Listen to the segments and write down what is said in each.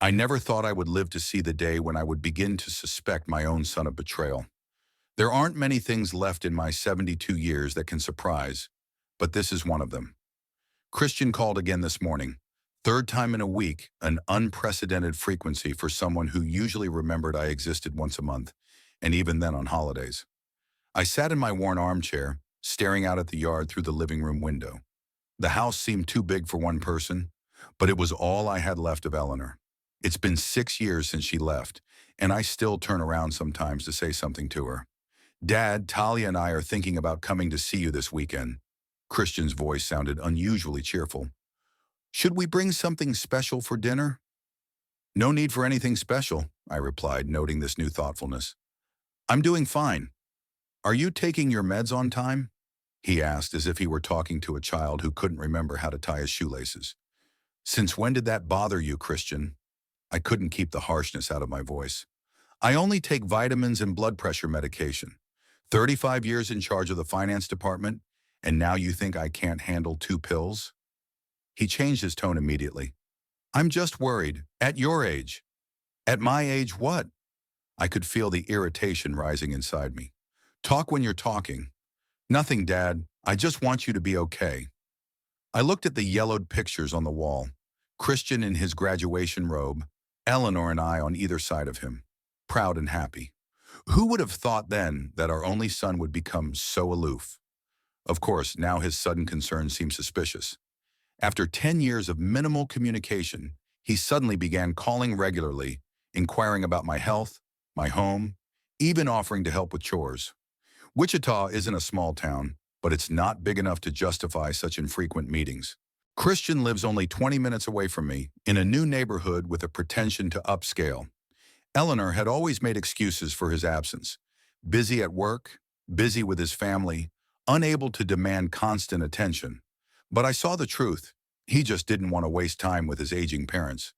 I never thought I would live to see the day when I would begin to suspect my own son of betrayal. There aren't many things left in my 72 years that can surprise, but this is one of them. Christian called again this morning. Third time in a week, an unprecedented frequency for someone who usually remembered I existed once a month, and even then on holidays. I sat in my worn armchair, staring out at the yard through the living room window. The house seemed too big for one person, but it was all I had left of Eleanor. It's been 6 years since she left, and I still turn around sometimes to say something to her. Dad, Talia and I are thinking about coming to see you this weekend. Christian's voice sounded unusually cheerful. Should we bring something special for dinner? No need for anything special, I replied, noting this new thoughtfulness. I'm doing fine. Are you taking your meds on time? He asked as if he were talking to a child who couldn't remember how to tie his shoelaces. Since when did that bother you, Christian? I couldn't keep the harshness out of my voice. I only take vitamins and blood pressure medication. 35 years in charge of the finance department, and now you think I can't handle 2 pills? He changed his tone immediately. I'm just worried. At your age. At my age, what? I could feel the irritation rising inside me. Talk when you're talking. Nothing, Dad. I just want you to be okay. I looked at the yellowed pictures on the wall. Christian in his graduation robe, Eleanor and I on either side of him, proud and happy. Who would have thought then that our only son would become so aloof? Of course, now his sudden concern seemed suspicious. After 10 years of minimal communication, he suddenly began calling regularly, inquiring about my health, my home, even offering to help with chores. Wichita isn't a small town, but it's not big enough to justify such infrequent meetings. Christian lives only 20 minutes away from me, in a new neighborhood with a pretension to upscale. Eleanor had always made excuses for his absence. Busy at work, busy with his family, unable to demand constant attention. But I saw the truth. He just didn't want to waste time with his aging parents.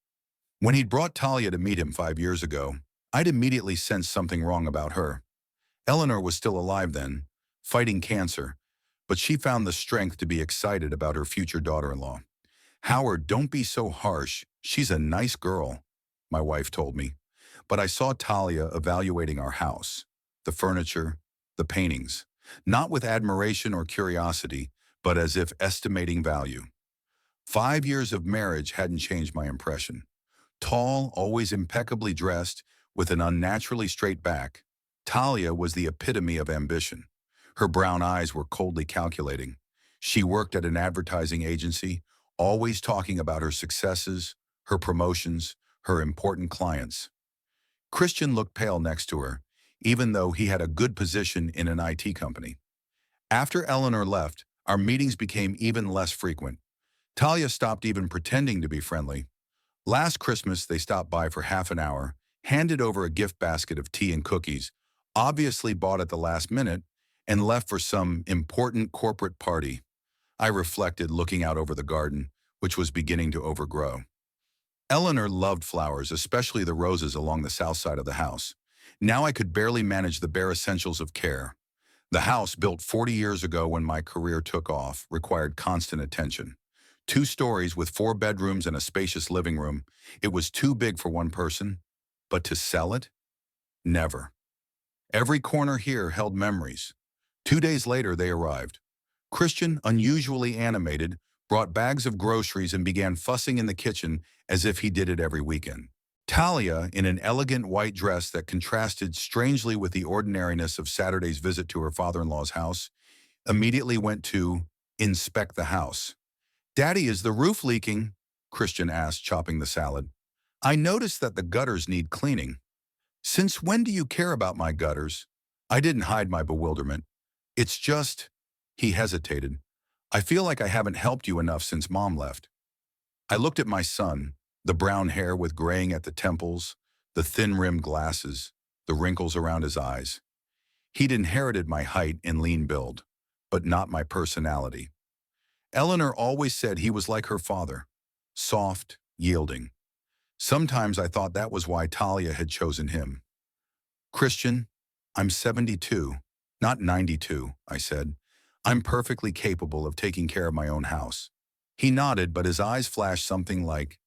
When he'd brought Talia to meet him 5 years ago, I'd immediately sensed something wrong about her. Eleanor was still alive then, fighting cancer, but she found the strength to be excited about her future daughter-in-law. Howard, don't be so harsh. She's a nice girl, my wife told me. But I saw Talia evaluating our house, the furniture, the paintings, not with admiration or curiosity, but as if estimating value. 5 years of marriage hadn't changed my impression. Tall, always impeccably dressed, with an unnaturally straight back, Talia was the epitome of ambition. Her brown eyes were coldly calculating. She worked at an advertising agency, always talking about her successes, her promotions, her important clients. Christian looked pale next to her, even though he had a good position in an IT company. After Eleanor left, our meetings became even less frequent. Talia stopped even pretending to be friendly. Last Christmas, they stopped by for half an hour, handed over a gift basket of tea and cookies, obviously bought at the last minute, and left for some important corporate party. I reflected, looking out over the garden, which was beginning to overgrow. Eleanor loved flowers, especially the roses along the south side of the house. Now I could barely manage the bare essentials of care. The house, built 40 years ago when my career took off, required constant attention. 2 stories with 4 bedrooms and a spacious living room. It was too big for one person. But to sell it? Never. Every corner here held memories. 2 days later, they arrived. Christian, unusually animated, brought bags of groceries and began fussing in the kitchen as if he did it every weekend. Talia, in an elegant white dress that contrasted strangely with the ordinariness of Saturday's visit to her father-in-law's house, immediately went to inspect the house. "Daddy, is the roof leaking?" Christian asked, chopping the salad. "I noticed that the gutters need cleaning." "Since when do you care about my gutters?" I didn't hide my bewilderment. "It's just—" He hesitated. "I feel like I haven't helped you enough since Mom left." I looked at my son, the brown hair with graying at the temples, the thin-rimmed glasses, the wrinkles around his eyes. He'd inherited my height and lean build, but not my personality. Eleanor always said he was like her father, soft, yielding. Sometimes I thought that was why Talia had chosen him. "Christian, I'm 72, not 92, I said. "I'm perfectly capable of taking care of my own house." He nodded, but his eyes flashed something like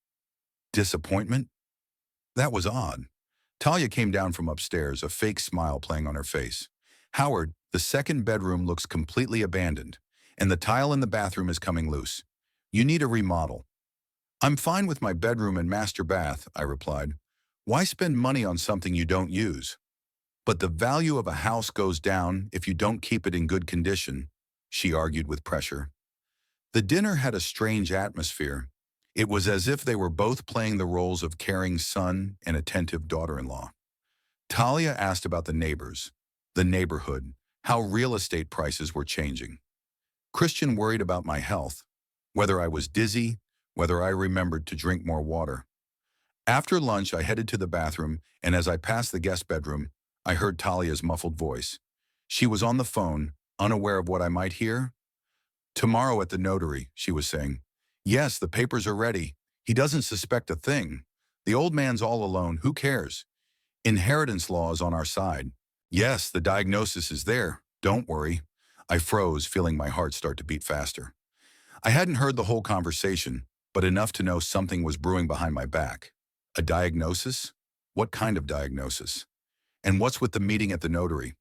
disappointment. That was odd. Talia came down from upstairs, a fake smile playing on her face. Howard, the second bedroom looks completely abandoned, and the tile in the bathroom is coming loose. You need a remodel. I'm fine with my bedroom and master bath, I replied. Why spend money on something you don't use? But the value of a house goes down if you don't keep it in good condition, she argued with pressure. The dinner had a strange atmosphere. It was as if they were both playing the roles of caring son and attentive daughter-in-law. Talia asked about the neighbors, the neighborhood, how real estate prices were changing. Christian worried about my health, whether I was dizzy, whether I remembered to drink more water. After lunch, I headed to the bathroom, and as I passed the guest bedroom, I heard Talia's muffled voice. She was on the phone, unaware of what I might hear. Tomorrow at the notary, she was saying. Yes, the papers are ready. He doesn't suspect a thing. The old man's all alone. Who cares? Inheritance law is on our side. Yes, the diagnosis is there. Don't worry. I froze, feeling my heart start to beat faster. I hadn't heard the whole conversation, but enough to know something was brewing behind my back. A diagnosis? What kind of diagnosis? And what's with the meeting at the notary?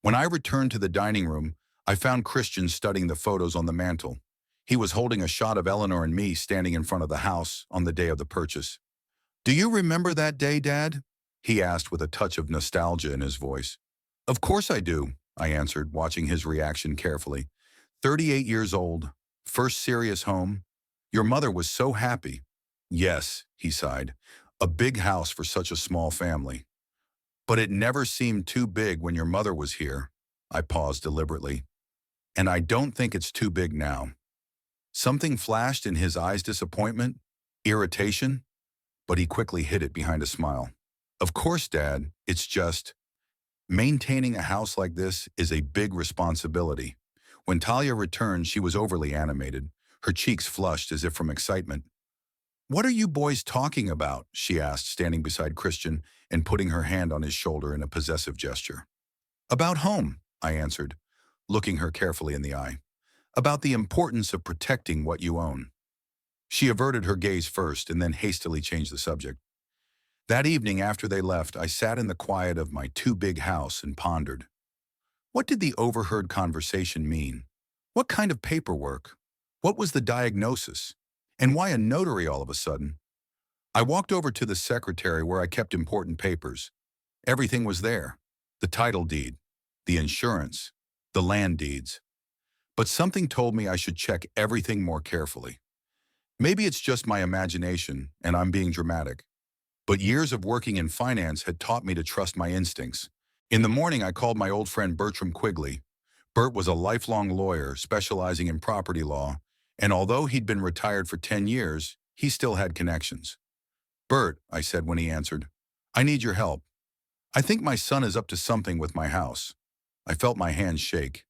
When I returned to the dining room, I found Christian studying the photos on the mantel. He was holding a shot of Eleanor and me standing in front of the house on the day of the purchase. Do you remember that day, Dad? He asked with a touch of nostalgia in his voice. Of course I do, I answered, watching his reaction carefully. 38 years old, first serious home. Your mother was so happy. Yes, he sighed. A big house for such a small family. But it never seemed too big when your mother was here. I paused deliberately. And I don't think it's too big now. Something flashed in his eyes, disappointment, irritation, but he quickly hid it behind a smile. Of course, Dad, it's just, maintaining a house like this is a big responsibility. When Talia returned, she was overly animated, her cheeks flushed as if from excitement. What are you boys talking about? She asked, standing beside Christian and putting her hand on his shoulder in a possessive gesture. About home, I answered, looking her carefully in the eye. About the importance of protecting what you own. She averted her gaze first and then hastily changed the subject. That evening after they left, I sat in the quiet of my too big house and pondered. What did the overheard conversation mean? What kind of paperwork? What was the diagnosis? And why a notary all of a sudden? I walked over to the secretary where I kept important papers. Everything was there. The title deed, the insurance, the land deeds. But something told me I should check everything more carefully. Maybe it's just my imagination and I'm being dramatic. But years of working in finance had taught me to trust my instincts. In the morning, I called my old friend Bertram Quigley. Bert was a lifelong lawyer specializing in property law, and although he'd been retired for 10 years, he still had connections. Bert, I said when he answered, I need your help. I think my son is up to something with my house. I felt my hands shake.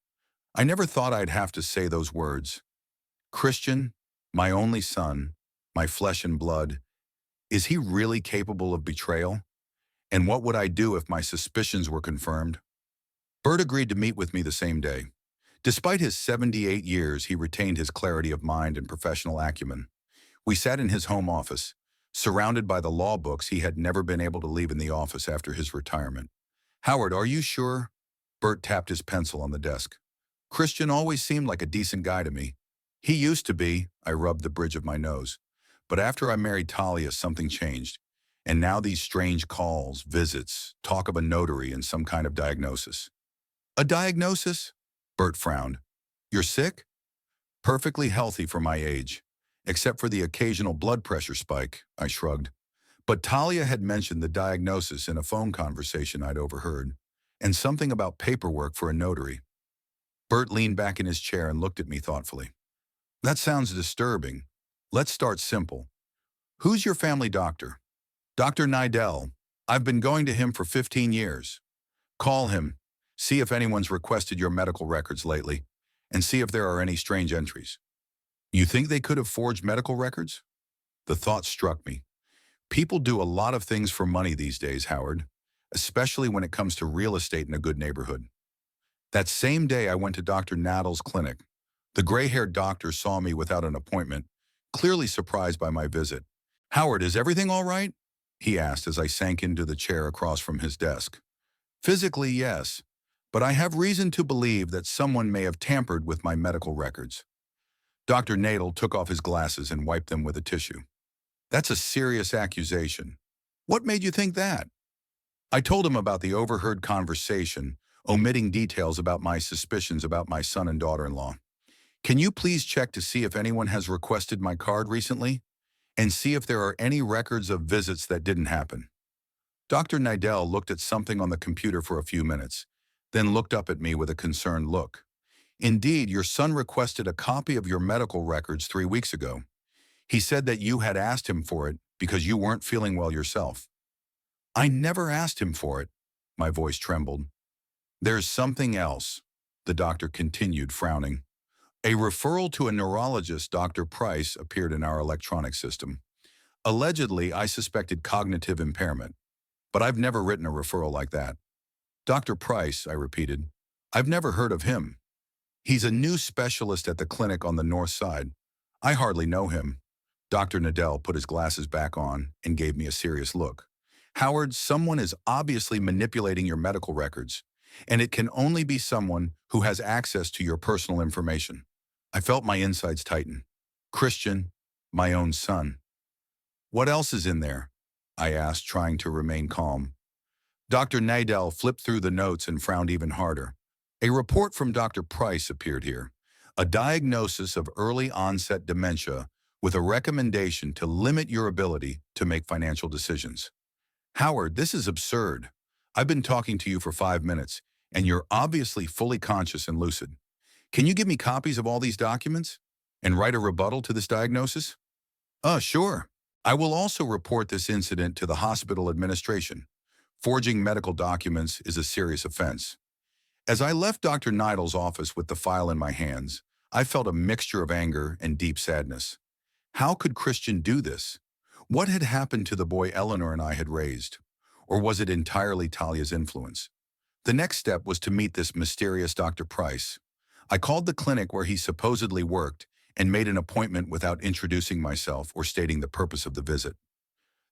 I never thought I'd have to say those words. Christian, my only son, my flesh and blood, is he really capable of betrayal? And what would I do if my suspicions were confirmed? Bert agreed to meet with me the same day. Despite his 78 years, he retained his clarity of mind and professional acumen. We sat in his home office, surrounded by the law books he had never been able to leave in the office after his retirement. Howard, are you sure? Bert tapped his pencil on the desk. Christian always seemed like a decent guy to me. He used to be, I rubbed the bridge of my nose. But after I married Talia, something changed. And now these strange calls, visits, talk of a notary and some kind of diagnosis. A diagnosis? Bert frowned. You're sick? Perfectly healthy for my age. Except for the occasional blood pressure spike, I shrugged. But Talia had mentioned the diagnosis in a phone conversation I'd overheard, and something about paperwork for a notary. Bert leaned back in his chair and looked at me thoughtfully. That sounds disturbing. Let's start simple. Who's your family doctor? Dr. Nidell. I've been going to him for 15 years. Call him. See if anyone's requested your medical records lately, and see if there are any strange entries. You think they could have forged medical records? The thought struck me. People do a lot of things for money these days, Howard, especially when it comes to real estate in a good neighborhood. That same day, I went to Dr. Nadel's clinic. The gray-haired doctor saw me without an appointment, clearly surprised by my visit. Howard, is everything all right? he asked as I sank into the chair across from his desk. Physically, yes, but I have reason to believe that someone may have tampered with my medical records. Dr. Nadel took off his glasses and wiped them with a tissue. That's a serious accusation. What made you think that? I told him about the overheard conversation, omitting details about my suspicions about my son and daughter-in-law. Can you please check to see if anyone has requested my card recently? And see if there are any records of visits that didn't happen. Dr. Nadel looked at something on the computer for a few minutes, then looked up at me with a concerned look. Indeed, your son requested a copy of your medical records 3 weeks ago. He said that you had asked him for it because you weren't feeling well yourself. I never asked him for it. My voice trembled. There's something else, the doctor continued, frowning. A referral to a neurologist, Dr. Price, appeared in our electronic system. Allegedly, I suspected cognitive impairment, but I've never written a referral like that. Dr. Price, I repeated. I've never heard of him. He's a new specialist at the clinic on the north side. I hardly know him. Dr. Nadel put his glasses back on and gave me a serious look. Howard, someone is obviously manipulating your medical records, and it can only be someone who has access to your personal information. I felt my insides tighten. Christian, my own son. What else is in there? I asked, trying to remain calm. Dr. Nadel flipped through the notes and frowned even harder. A report from Dr. Price appeared here. A diagnosis of early onset dementia with a recommendation to limit your ability to make financial decisions. Howard, this is absurd. I've been talking to you for 5 minutes, and you're obviously fully conscious and lucid. Can you give me copies of all these documents and write a rebuttal to this diagnosis? Sure. I will also report this incident to the hospital administration. Forging medical documents is a serious offense. As I left Dr. Nadel's office with the file in my hands, I felt a mixture of anger and deep sadness. How could Christian do this? What had happened to the boy Eleanor and I had raised? Or was it entirely Talia's influence? The next step was to meet this mysterious Dr. Price. I called the clinic where he supposedly worked and made an appointment without introducing myself or stating the purpose of the visit.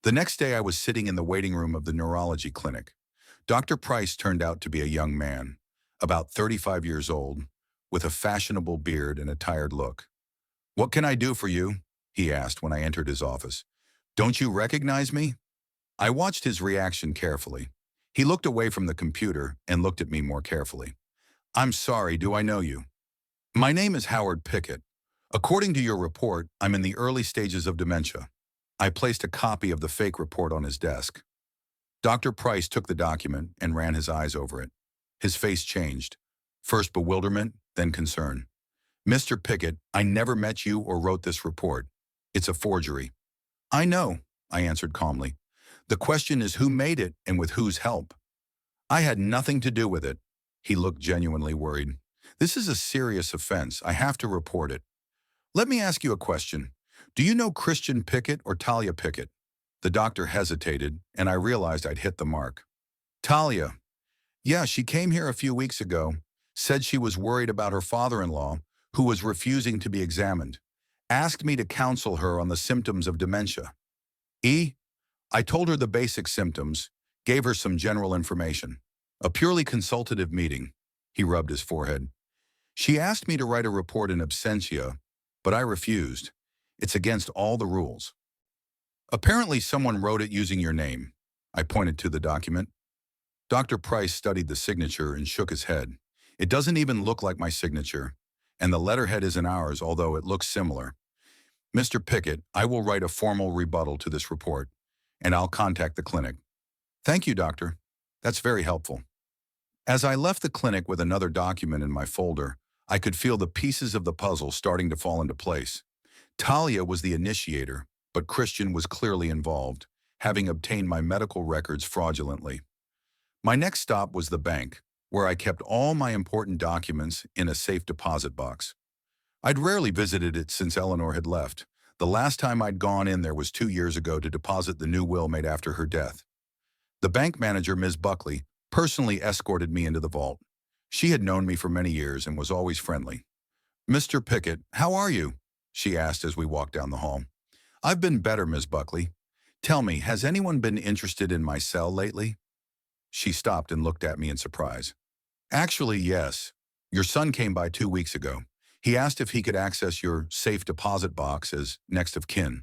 The next day I was sitting in the waiting room of the neurology clinic. Dr. Price turned out to be a young man, about 35 years old, with a fashionable beard and a tired look. "What can I do for you?" he asked when I entered his office. "Don't you recognize me?" I watched his reaction carefully. He looked away from the computer and looked at me more carefully. "I'm sorry, do I know you?" "My name is Howard Pickett. According to your report, I'm in the early stages of dementia." I placed a copy of the fake report on his desk. Dr. Price took the document and ran his eyes over it. His face changed. First bewilderment, then concern. "Mr. Pickett, I never met you or wrote this report. It's a forgery." "I know," I answered calmly. "The question is who made it and with whose help?" "I had nothing to do with it." He looked genuinely worried. "This is a serious offense. I have to report it." "Let me ask you a question. Do you know Christian Pickett or Talia Pickett?" The doctor hesitated, and I realized I'd hit the mark. "Talia. Yeah, she came here a few weeks ago, said she was worried about her father-in-law, who was refusing to be examined. Asked me to counsel her on the symptoms of dementia. I told her the basic symptoms, gave her some general information. A purely consultative meeting." He rubbed his forehead. "She asked me to write a report in absentia, but I refused. It's against all the rules." "Apparently someone wrote it using your name." I pointed to the document. Dr. Price studied the signature and shook his head. "It doesn't even look like my signature, and the letterhead isn't ours, although it looks similar. Mr. Pickett, I will write a formal rebuttal to this report, and I'll contact the clinic." "Thank you, doctor. That's very helpful." As I left the clinic with another document in my folder, I could feel the pieces of the puzzle starting to fall into place. Talia was the initiator, but Christian was clearly involved, having obtained my medical records fraudulently. My next stop was the bank, where I kept all my important documents in a safe deposit box. I'd rarely visited it since Eleanor had left. The last time I'd gone in there was 2 years ago to deposit the new will made after her death. The bank manager, Ms. Buckley, personally escorted me into the vault. She had known me for many years and was always friendly. "Mr. Pickett, how are you?" she asked as we walked down the hall. "I've been better, Ms. Buckley. Tell me, has anyone been interested in my cell lately? She stopped and looked at me in surprise. Actually, yes. Your son came by 2 weeks ago. He asked if he could access your safe deposit box as next of kin.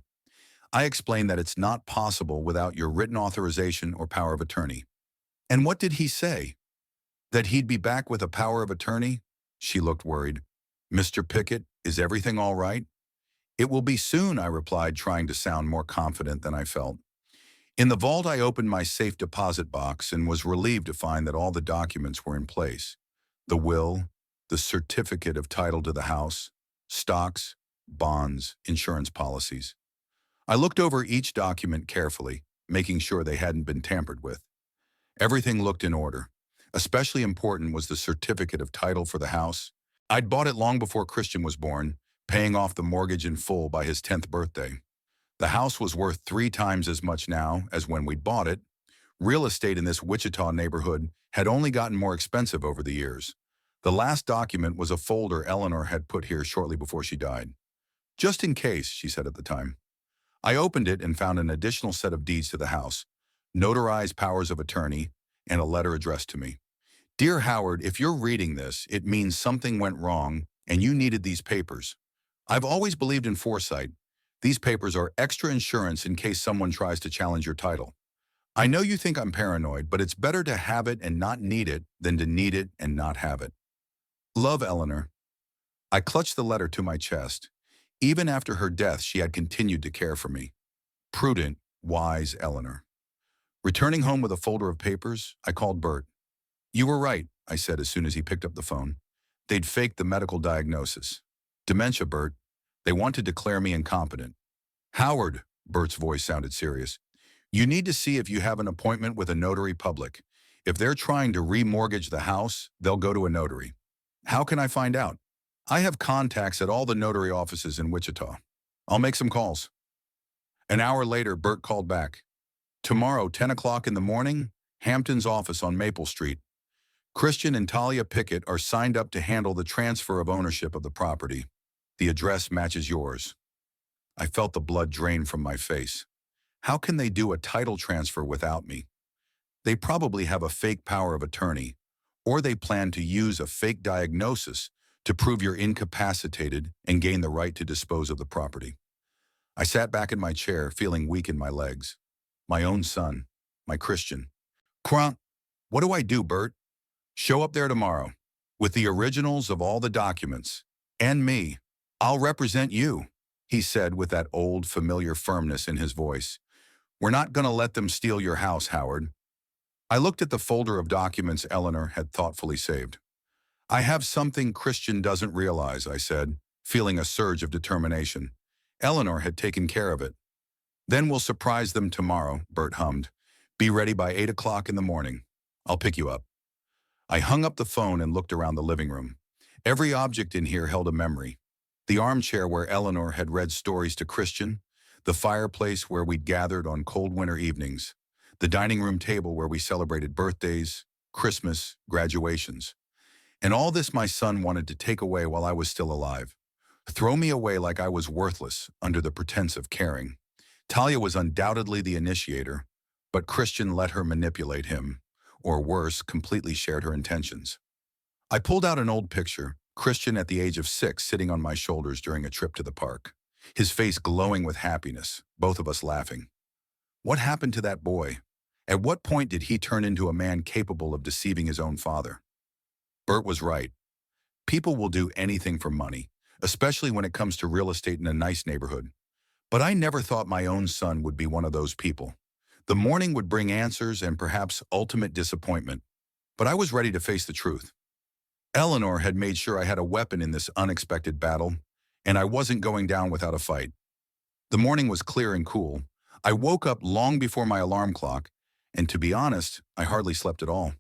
I explained that it's not possible without your written authorization or power of attorney. And what did he say? That he'd be back with a power of attorney? She looked worried. Mr. Pickett, is everything all right? It will be soon, I replied, trying to sound more confident than I felt. In the vault, I opened my safe deposit box and was relieved to find that all the documents were in place. The will, the certificate of title to the house, stocks, bonds, insurance policies. I looked over each document carefully, making sure they hadn't been tampered with. Everything looked in order. Especially important was the certificate of title for the house. I'd bought it long before Christian was born, paying off the mortgage in full by his 10th birthday. The house was worth 3 times as much now as when we'd bought it. Real estate in this Wichita neighborhood had only gotten more expensive over the years. The last document was a folder Eleanor had put here shortly before she died. Just in case, she said at the time. I opened it and found an additional set of deeds to the house, notarized powers of attorney, and a letter addressed to me. Dear Howard, if you're reading this, it means something went wrong and you needed these papers. I've always believed in foresight. These papers are extra insurance in case someone tries to challenge your title. I know you think I'm paranoid, but it's better to have it and not need it than to need it and not have it. Love, Eleanor. I clutched the letter to my chest. Even after her death, she had continued to care for me. Prudent, wise Eleanor. Returning home with a folder of papers, I called Bert. You were right, I said as soon as he picked up the phone. They'd faked the medical diagnosis. Dementia, Bert. They want to declare me incompetent. Howard, Bert's voice sounded serious. You need to see if you have an appointment with a notary public. If they're trying to remortgage the house, they'll go to a notary. How can I find out? I have contacts at all the notary offices in Wichita. I'll make some calls. An hour later, Bert called back. Tomorrow, 10 o'clock in the morning, Hampton's office on Maple Street. Christian and Talia Pickett are signed up to handle the transfer of ownership of the property. The address matches yours. I felt the blood drain from my face. How can they do a title transfer without me? They probably have a fake power of attorney, or they plan to use a fake diagnosis to prove you're incapacitated and gain the right to dispose of the property. I sat back in my chair, feeling weak in my legs. My own son, my Christian. Crump, what do I do, Bert? Show up there tomorrow, with the originals of all the documents, and me. I'll represent you, he said with that old, familiar firmness in his voice. We're not going to let them steal your house, Howard. I looked at the folder of documents Eleanor had thoughtfully saved. I have something Christian doesn't realize, I said, feeling a surge of determination. Eleanor had taken care of it. Then we'll surprise them tomorrow, Bert hummed. Be ready by 8 o'clock in the morning. I'll pick you up. I hung up the phone and looked around the living room. Every object in here held a memory. The armchair where Eleanor had read stories to Christian, the fireplace where we'd gathered on cold winter evenings, the dining room table where we celebrated birthdays, Christmas, graduations. And all this my son wanted to take away while I was still alive. Throw me away like I was worthless under the pretense of caring. Talia was undoubtedly the initiator, but Christian let her manipulate him, or worse, completely shared her intentions. I pulled out an old picture, Christian at the age of 6 sitting on my shoulders during a trip to the park, his face glowing with happiness, both of us laughing. What happened to that boy? At what point did he turn into a man capable of deceiving his own father? Bert was right. People will do anything for money, especially when it comes to real estate in a nice neighborhood. But I never thought my own son would be one of those people. The morning would bring answers and perhaps ultimate disappointment, but I was ready to face the truth. Eleanor had made sure I had a weapon in this unexpected battle, and I wasn't going down without a fight. The morning was clear and cool. I woke up long before my alarm clock, and to be honest, I hardly slept at all.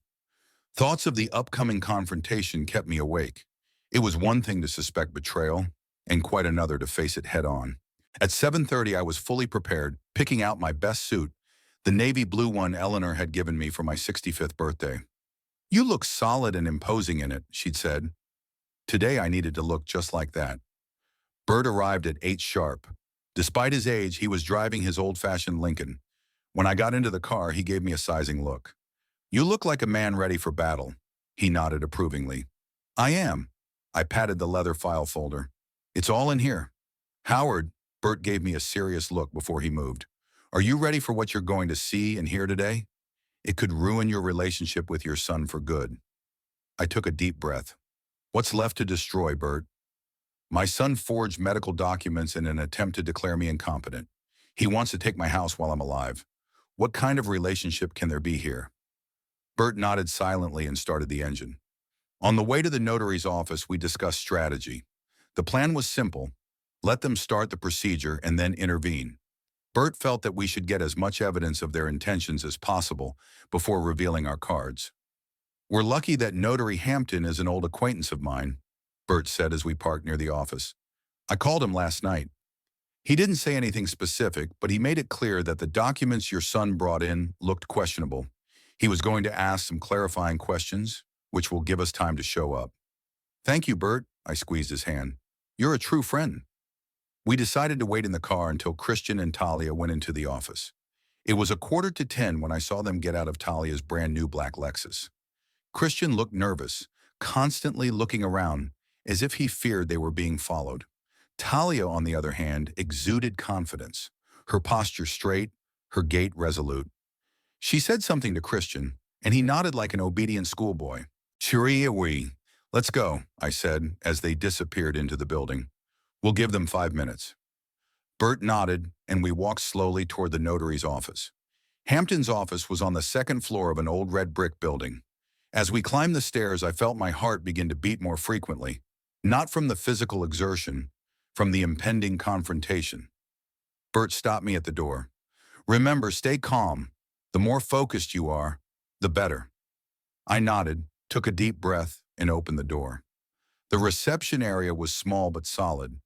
Thoughts of the upcoming confrontation kept me awake. It was one thing to suspect betrayal, and quite another to face it head-on. At 7:30, I was fully prepared, picking out my best suit, the navy blue one Eleanor had given me for my 65th birthday. You look solid and imposing in it, she'd said. Today I needed to look just like that. Bert arrived at 8 sharp. Despite his age, he was driving his old-fashioned Lincoln, When I got into the car, he gave me a sizing look. "You look like a man ready for battle." He nodded approvingly. "I am." I patted the leather file folder. "It's all in here." "Howard," Bert gave me a serious look before he moved. "Are you ready for what you're going to see and hear today? It could ruin your relationship with your son for good." I took a deep breath. "What's left to destroy, Bert?" "My son forged medical documents in an attempt to declare me incompetent. He wants to take my house while I'm alive. What kind of relationship can there be here?" Bert nodded silently and started the engine. On the way to the notary's office, we discussed strategy. The plan was simple. Let them start the procedure and then intervene. Bert felt that we should get as much evidence of their intentions as possible before revealing our cards. "We're lucky that Notary Hampton is an old acquaintance of mine," Bert said as we parked near the office. "I called him last night. He didn't say anything specific, but he made it clear that the documents your son brought in looked questionable. He was going to ask some clarifying questions, which will give us time to show up." "Thank you, Bert," I squeezed his hand. "You're a true friend." We decided to wait in the car until Christian and Talia went into the office. It was 9:45 when I saw them get out of Talia's brand new black Lexus. Christian looked nervous, constantly looking around as if he feared they were being followed. Talia, on the other hand, exuded confidence, her posture straight, her gait resolute. She said something to Christian, and he nodded like an obedient schoolboy. "Cheery, oui. Let's go," I said as they disappeared into the building. "We'll give them 5 minutes." Bert nodded, and we walked slowly toward the notary's office. Hampton's office was on the second floor of an old red brick building. As we climbed the stairs, I felt my heart begin to beat more frequently, not from the physical exertion, from the impending confrontation. Bert stopped me at the door. "Remember, stay calm. The more focused you are, the better." I nodded, took a deep breath, and opened the door. The reception area was small but solid.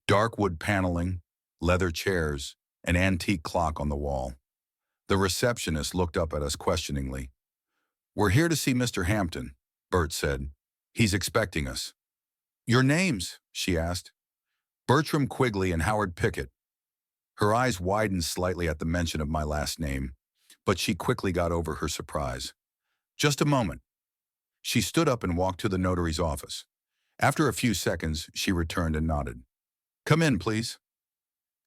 Dark wood paneling, leather chairs, an antique clock on the wall. The receptionist looked up at us questioningly. "We're here to see Mr. Hampton," Bert said. "He's expecting us." "Your names?" she asked. "Bertram Quigley and Howard Pickett." Her eyes widened slightly at the mention of my last name, but she quickly got over her surprise. "Just a moment." She stood up and walked to the notary's office. After a few seconds, she returned and nodded. "Come in, please."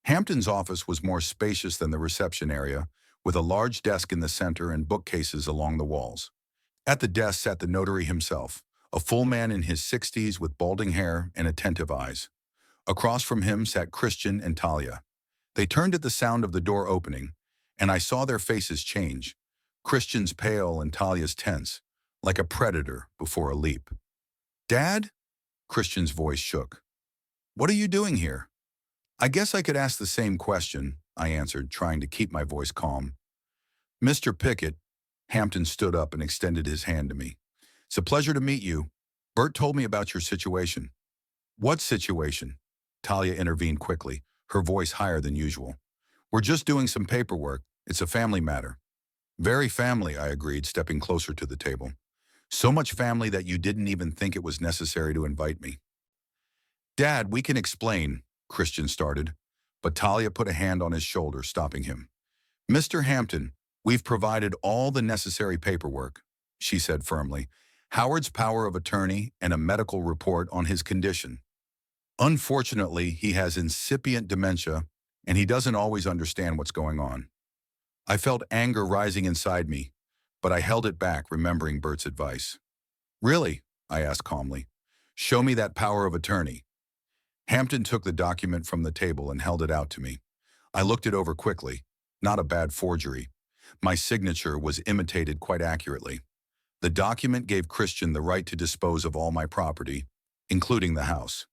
Hampton's office was more spacious than the reception area, with a large desk in the center and bookcases along the walls. At the desk sat the notary himself, a full man in his 60s with balding hair and attentive eyes. Across from him sat Christian and Talia. They turned at the sound of the door opening, and I saw their faces change, Christian's pale and Talia's tense, like a predator before a leap. "Dad?" Christian's voice shook. "What are you doing here?" "I guess I could ask the same question," I answered, trying to keep my voice calm. "Mr. Pickett." Hampton stood up and extended his hand to me. "It's a pleasure to meet you. Bert told me about your situation." "What situation?" Talia intervened quickly, her voice higher than usual. "We're just doing some paperwork. It's a family matter." "Very family," I agreed, stepping closer to the table. "So much family that you didn't even think it was necessary to invite me." "Dad, we can explain," Christian started, but Talia put a hand on his shoulder, stopping him. "Mr. Hampton, we've provided all the necessary paperwork," she said firmly. "Howard's power of attorney and a medical report on his condition. Unfortunately, he has incipient dementia, and he doesn't always understand what's going on." I felt anger rising inside me, but I held it back, remembering Bert's advice. "Really?" I asked calmly. "Show me that power of attorney." Hampton took the document from the table and held it out to me. I looked it over quickly. Not a bad forgery. My signature was imitated quite accurately. The document gave Christian the right to dispose of all my property, including the house.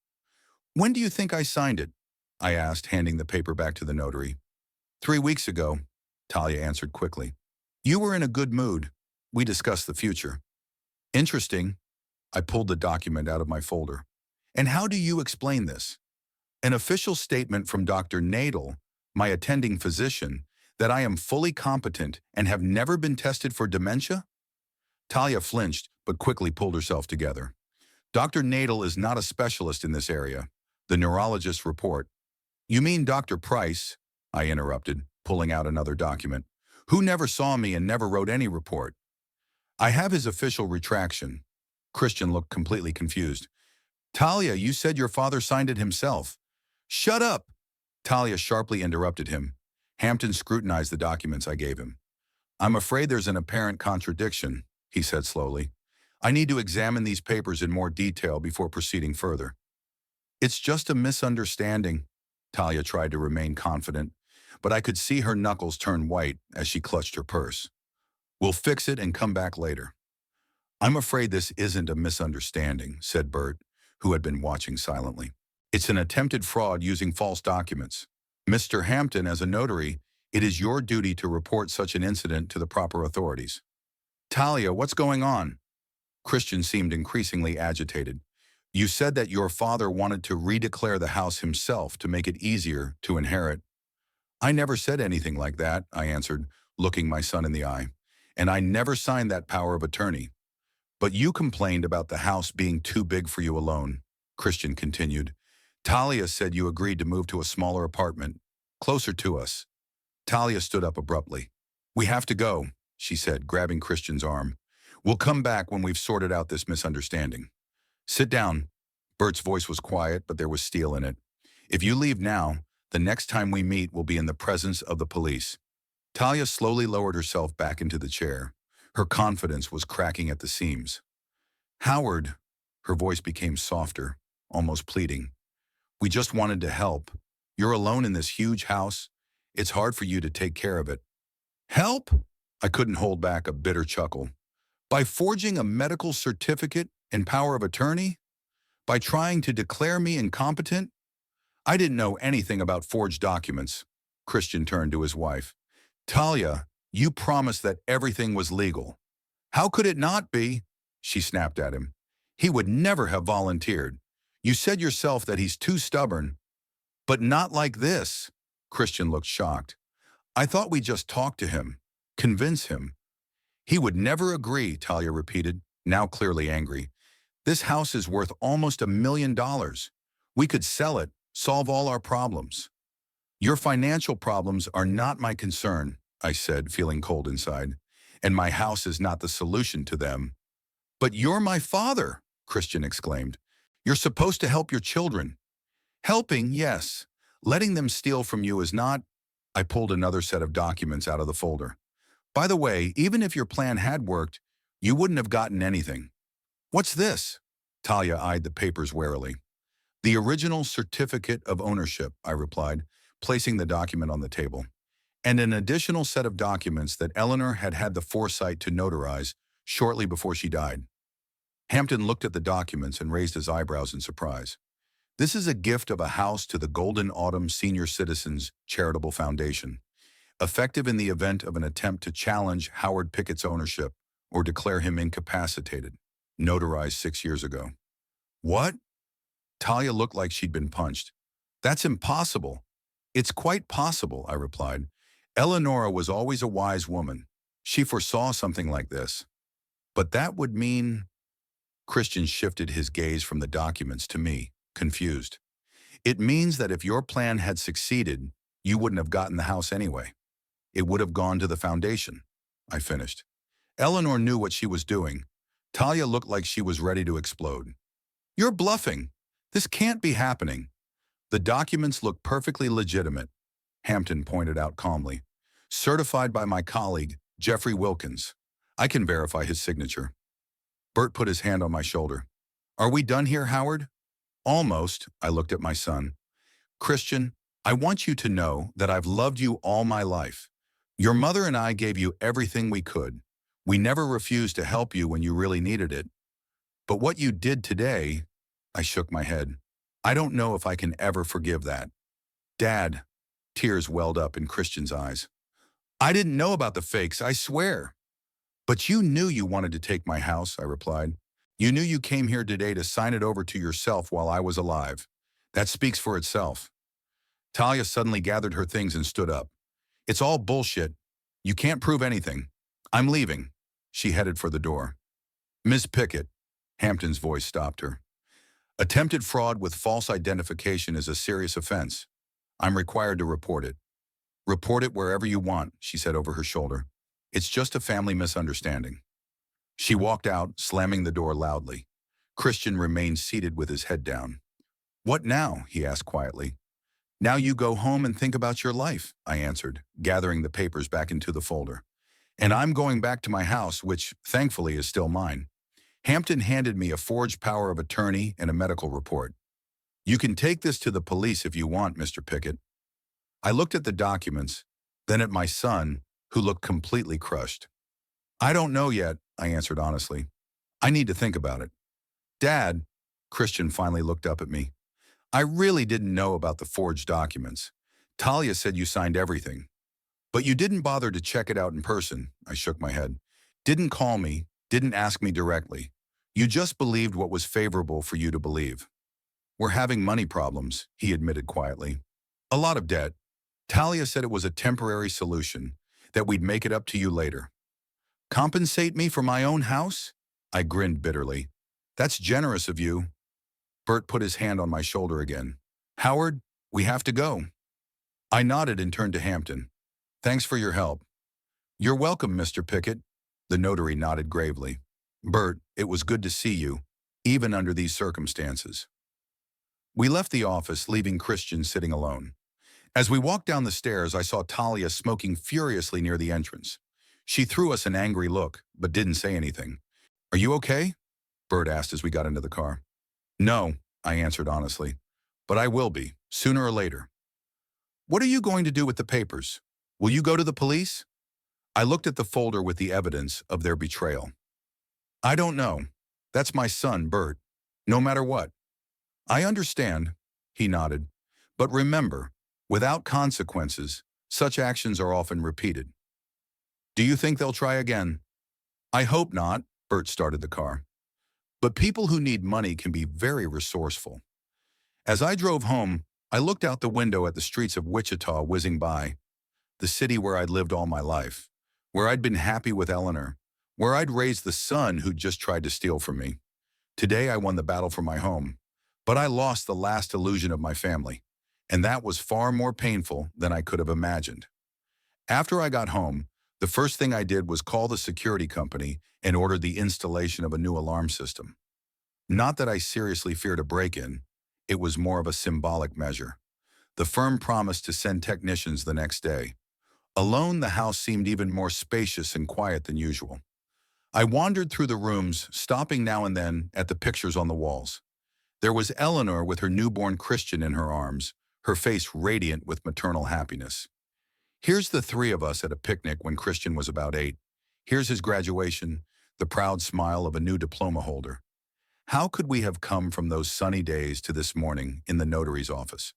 "When do you think I signed it?" I asked, handing the paper back to the notary. 3 weeks ago," Talia answered quickly. "You were in a good mood. We discussed the future." "Interesting." I pulled the document out of my folder. "And how do you explain this?" "An official statement from Dr. Nadel, my attending physician, that I am fully competent and have never been tested for dementia?" Talia flinched, but quickly pulled herself together. "Dr. Nadel is not a specialist in this area. The neurologist's report." "You mean Dr. Price?" I interrupted, pulling out another document. Who never saw me and never wrote any report? I have his official retraction. Christian looked completely confused. Talia, you said your father signed it himself. Shut up! Talia sharply interrupted him. Hampton scrutinized the documents I gave him. I'm afraid there's an apparent contradiction, he said slowly. I need to examine these papers in more detail before proceeding further. It's just a misunderstanding. Talia tried to remain confident, but I could see her knuckles turn white as she clutched her purse. We'll fix it and come back later. I'm afraid this isn't a misunderstanding, said Bert, who had been watching silently. It's an attempted fraud using false documents. Mr. Hampton, as a notary, it is your duty to report such an incident to the proper authorities. Talia, what's going on? Christian seemed increasingly agitated. You said that your father wanted to redeclare the house himself to make it easier to inherit. I never said anything like that, I answered, looking my son in the eye. And I never signed that power of attorney. But you complained about the house being too big for you alone, Christian continued. Talia said you agreed to move to a smaller apartment, closer to us. Talia stood up abruptly. We have to go, she said, grabbing Christian's arm. We'll come back when we've sorted out this misunderstanding. Sit down. Bert's voice was quiet, but there was steel in it. If you leave now, the next time we meet will be in the presence of the police. Talia slowly lowered herself back into the chair. Her confidence was cracking at the seams. Howard, her voice became softer, almost pleading. We just wanted to help. You're alone in this huge house. It's hard for you to take care of it. Help? I couldn't hold back a bitter chuckle. By forging a medical certificate and power of attorney? By trying to declare me incompetent? I didn't know anything about forged documents. Christian turned to his wife. Talia, you promised that everything was legal. How could it not be? She snapped at him. He would never have volunteered. You said yourself that he's too stubborn. But not like this. Christian looked shocked. I thought we just talked to him, convince him. He would never agree, Talia repeated, now clearly angry. This house is worth almost $1 million. We could sell it, solve all our problems. Your financial problems are not my concern, I said, feeling cold inside, and my house is not the solution to them. But you're my father, Christian exclaimed. You're supposed to help your children. Helping, yes. Letting them steal from you is not. I pulled another set of documents out of the folder. By the way, even if your plan had worked, you wouldn't have gotten anything. What's this? Talia eyed the papers warily. The original certificate of ownership, I replied, placing the document on the table, and an additional set of documents that Eleanor had had the foresight to notarize shortly before she died. Hampton looked at the documents and raised his eyebrows in surprise. This is a gift of a house to the Golden Autumn Senior Citizens Charitable Foundation, effective in the event of an attempt to challenge Howard Pickett's ownership or declare him incapacitated, notarized 6 years ago. What? Talia looked like she'd been punched. That's impossible. It's quite possible, I replied. Eleonora was always a wise woman. She foresaw something like this. But that would mean... Christian shifted his gaze from the documents to me, confused. It means that if your plan had succeeded, you wouldn't have gotten the house anyway. It would have gone to the foundation, I finished. Eleanor knew what she was doing. Talia looked like she was ready to explode. You're bluffing. This can't be happening. The documents look perfectly legitimate, Hampton pointed out calmly. Certified by my colleague, Jeffrey Wilkins. I can verify his signature. Bert put his hand on my shoulder. Are we done here, Howard? Almost, I looked at my son. Christian, I want you to know that I've loved you all my life. Your mother and I gave you everything we could. We never refused to help you when you really needed it. But what you did today, I shook my head. I don't know if I can ever forgive that. Dad, tears welled up in Christian's eyes. I didn't know about the fakes, I swear. But you knew you wanted to take my house, I replied. You knew you came here today to sign it over to yourself while I was alive. That speaks for itself. Talia suddenly gathered her things and stood up. It's all bullshit. You can't prove anything. I'm leaving. She headed for the door. Miss Pickett, Hampton's voice stopped her. Attempted fraud with false identification is a serious offense. I'm required to report it. Report it wherever you want, she said over her shoulder. It's just a family misunderstanding. She walked out, slamming the door loudly. Christian remained seated with his head down. What now? He asked quietly. Now you go home and think about your life, I answered, gathering the papers back into the folder. And I'm going back to my house, which, thankfully, is still mine. Hampton handed me a forged power of attorney and a medical report. You can take this to the police if you want, Mr. Pickett. I looked at the documents, then at my son, who looked completely crushed. I don't know yet, I answered honestly. I need to think about it. Dad, Christian finally looked up at me. I really didn't know about the forged documents. Talia said you signed everything. But you didn't bother to check it out in person, I shook my head. Didn't call me, didn't ask me directly. You just believed what was favorable for you to believe. We're having money problems, he admitted quietly. A lot of debt. Talia said it was a temporary solution, that we'd make it up to you later. Compensate me for my own house? I grinned bitterly. That's generous of you. Bert put his hand on my shoulder again. Howard, we have to go. I nodded and turned to Hampton. Thanks for your help. You're welcome, Mr. Pickett. The notary nodded gravely. Bert, it was good to see you, even under these circumstances. We left the office, leaving Christian sitting alone. As we walked down the stairs, I saw Talia smoking furiously near the entrance. She threw us an angry look, but didn't say anything. Are you okay? Bert asked as we got into the car. No, I answered honestly, but I will be, sooner or later. What are you going to do with the papers? Will you go to the police? I looked at the folder with the evidence of their betrayal. I don't know. That's my son, Bert. No matter what. I understand, he nodded. But remember, without consequences, such actions are often repeated. Do you think they'll try again? I hope not, Bert started the car. But people who need money can be very resourceful. As I drove home, I looked out the window at the streets of Wichita whizzing by, the city where I'd lived all my life, where I'd been happy with Eleanor, where I'd raised the son who'd just tried to steal from me. Today I won the battle for my home, but I lost the last illusion of my family, and that was far more painful than I could have imagined. After I got home, the first thing I did was call the security company and order the installation of a new alarm system. Not that I seriously feared a break-in, it was more of a symbolic measure. The firm promised to send technicians the next day. Alone, the house seemed even more spacious and quiet than usual. I wandered through the rooms, stopping now and then at the pictures on the walls. There was Eleanor with her newborn Christian in her arms, her face radiant with maternal happiness. Here's the three of us at a picnic when Christian was about 8. Here's his graduation, the proud smile of a new diploma holder. How could we have come from those sunny days to this morning in the notary's office?